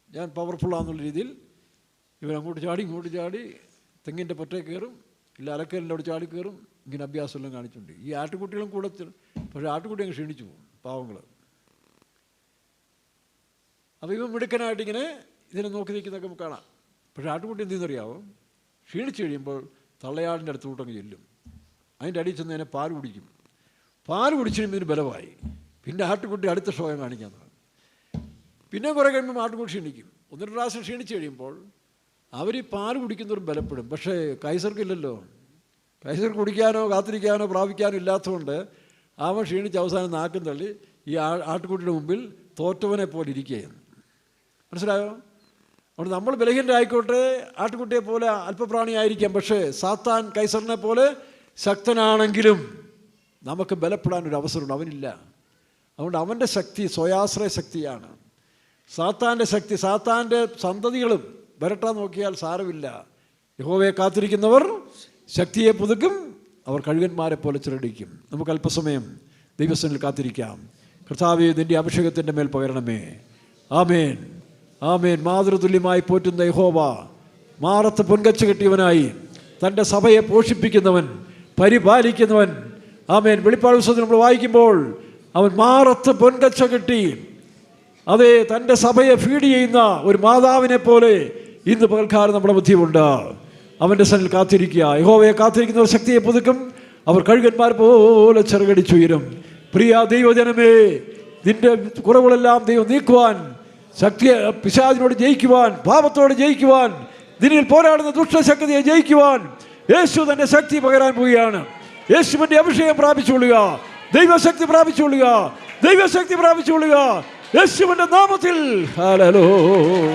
Speaker 2: ഞാൻ പവർഫുള്ളാന്നുള്ള രീതിയിൽ ഇവൻ അങ്ങോട്ട് ചാടി ഇങ്ങോട്ട് ചാടി തെങ്ങിൻ്റെ പൊറ്റേ കയറും, ഇല്ല അലക്കലിൻ്റെ അവിടെ ചാടി കയറും. ഇങ്ങനെ അഭ്യാസമെല്ലാം കാണിച്ചുണ്ട്. ഈ ആട്ടുകുട്ടികളും കൂടെ, പക്ഷേ ആട്ടുകുട്ടി അങ്ങ് ക്ഷീണിച്ചു പോകും, പാവങ്ങൾ. അപ്പോൾ ഇവൻ മിടുക്കനായിട്ടിങ്ങനെ ഇതിനെ നോക്കി നിൽക്കുന്നതൊക്കെ നമുക്ക് കാണാം. പക്ഷേ ആട്ടുകുട്ടി എന്തെന്നറിയാവോ, ക്ഷീണിച്ച് കഴിയുമ്പോൾ തള്ളയാടിൻ്റെ അടുത്തോട്ടങ്ങ് ചെല്ലും. അതിൻ്റെ അടിയിൽ ചെന്ന് അതിനെ പാൽ കുടിക്കും. പാൽ കുടിച്ചു കഴിയുമ്പോൾ ഇതിന് ബലമായി. പിന്നെ ആട്ടുകുട്ടി അടുത്ത ഷോയം കാണിക്കാൻ തുടങ്ങും. പിന്നെ കുറേ കഴിയുമ്പോൾ ആട്ടുകുട്ടി ക്ഷീണിക്കും. 1-2 പ്രാവശ്യം ക്ഷീണിച്ച് കഴിയുമ്പോൾ അവർ ഈ പാൽ കുടിക്കുന്നവരും ബലപ്പെടും. പക്ഷേ കൈസർക്കില്ലല്ലോ, കൈസർ കുടിക്കാനോ കാത്തിരിക്കാനോ പ്രാപിക്കാനോ ഇല്ലാത്തതുകൊണ്ട് അവൻ ക്ഷീണിച്ച് അവസാനം നാക്കും തള്ളി ഈ ആട്ടുകുട്ടിയുടെ മുമ്പിൽ തോറ്റവനെ പോലെ ഇരിക്കുകയാണ്. മനസ്സിലായോ? അതുകൊണ്ട് നമ്മൾ ബലഹീനരായിക്കോട്ടെ, ആട്ടുകുട്ടിയെ പോലെ അല്പപ്രാണിയായിരിക്കാം, പക്ഷേ സാത്താൻ കൈസറിനെ പോലെ ശക്തനാണെങ്കിലും നമുക്ക് ബലപ്പെടാനൊരു അവസരമുണ്ട്, അവനില്ല. അതുകൊണ്ട് അവൻ്റെ ശക്തി സ്വയാശ്രയ ശക്തിയാണ്. സാത്താൻ്റെ ശക്തി, സാത്താൻ്റെ സന്തതികളും വരട്ടാൻ നോക്കിയാൽ സാരമില്ല. യഹോവയെ കാത്തിരിക്കുന്നവർ ശക്തിയെ പുതുക്കും, അവർ കഴുകന്മാരെ പോലെ ചിറടിക്കും. നമുക്ക് അല്പസമയം ദൈവസന്നിധിയിൽ കാത്തിരിക്കാം. കർത്താവേ, നിൻ്റെ അഭിഷേകത്തിൻ്റെ മേൽ പകരണമേ. ആമേൻ, ആമേൻ. മാതൃതുല്യമായി പോറ്റുന്ന യഹോവ, മാറത്ത് പൊൻകച്ച കെട്ടിയവനായി തൻ്റെ സഭയെ പോഷിപ്പിക്കുന്നവൻ, പരിപാലിക്കുന്നവൻ. ആമേൻ. വെളിപ്പാട് പുസ്തകത്തിൽ നമ്മൾ വായിക്കുമ്പോൾ അവൻ മാറത്ത് പൊൻകച്ച കെട്ടി, അതെ, തൻ്റെ സഭയെ ഫീഡ് ചെയ്യുന്ന ഒരു മാതാവിനെ പോലെ ഇന്ന് പകൽക്കാലം നമ്മുടെ ബുദ്ധിയുണ്ട്. അവൻ്റെ സന്നിധിയിൽ കാത്തിരിക്കുക. യഹോവയെ കാത്തിരിക്കുന്നവർ ശക്തിയെ പുതുക്കും, അവർ കഴുകന്മാർ പോലെ ചിറകടിച്ചുയരും. പ്രിയ ദൈവജനമേ, നിന്റെ കുറവുകളെല്ലാം ദൈവം നീക്കുവാൻ, ശക്തിയെ പിശാചിനോട് ജയിക്കുവാൻ, പാപത്തോട് ജയിക്കുവാൻ, നിന്നിൽ പോരാടുന്ന ദുഷ്ടശക്തിയെ ജയിക്കുവാൻ യേശു തൻ്റെ ശക്തി പകരാൻ പോവുകയാണ്. യേശുവിൻ്റെ അഭിഷേകം പ്രാപിച്ചുകൊള്ളുക, ദൈവശക്തി പ്രാപിച്ചുകൊള്ളുക, ദൈവശക്തി പ്രാപിച്ചുകൊള്ളുക യേശുവിൻ്റെ നാമത്തിൽ. ഹല്ലേലൂയ.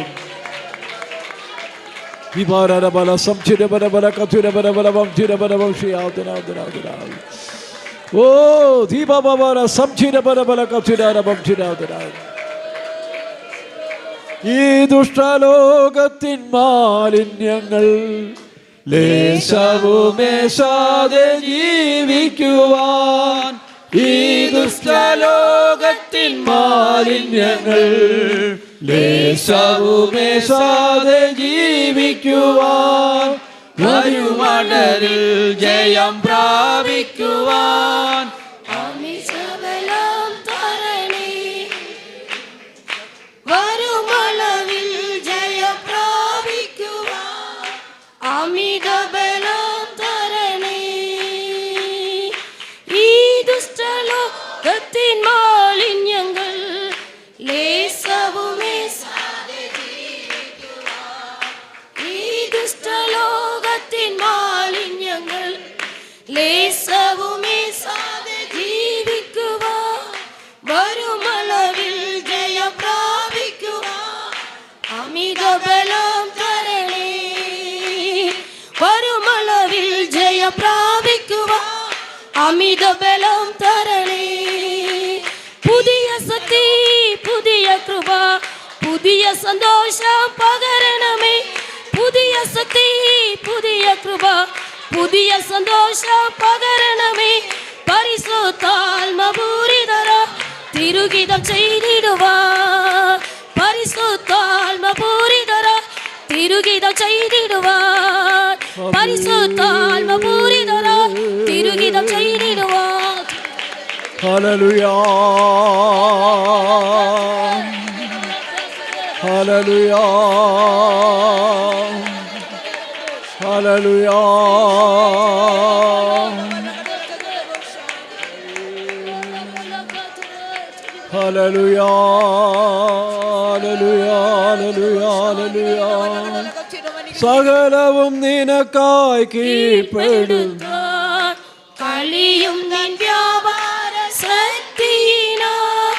Speaker 2: വിമാനബല സംചിരബല കഥുരബല വംചിരബല ഷിയാദനാദനാദനാ. ഓ ദീപബല സംചിരബല കഥുരബല വംചിരാദനാ. ഈ ദുഷ്ടലോകത്തിൻ മാലിന്യങ്ങൾ ലേശവുമേശാതെ ജീവിക്കുവാൻ, ഈ ദുഷ്ടലോകത്തിൻ മാലിന്യങ്ങൾ ലേശവുമേശാതെ ജീവിക്കുവാൻ, വരുമണലിൽ ജയം പ്രാപിക്കുവാൻ,
Speaker 5: ലേശവുമേ സാധേ അമിത ബലം തരണേ. പുതിയ ശക്തി, പുതിയ കൃപ, പുതിയ സന്തോഷം പകരണമേ. പുതിയ ശക്തി, പുതിയ കൃപ, പുതിയ സന്തോഷം പകരണമേ. പരിശുദ്ധാത്മപൂരിതര തിരുഗീതം ചെയ്തിടുവാൻ. പരിശുദ്ധാത്മപൂരിതര തിരുഗീതം ചെയ്തിടുവാൻ. പരിശുദ്ധാത്മപൂരിതര തിരുഗീതം ചെയ്തിടുവാൻ.
Speaker 2: ഹല്ലേലൂയ, ഹല്ലേലൂയ, ഹല്ലേലൂയ. ഹല്ലേലൂയ, ഹല്ലേലൂയ, ഹല്ലേലൂയ, ഹല്ലേലൂയ. സകലവും നിനക്കായി കീഴ്പ്പെടും
Speaker 5: കഴിയും നിൻ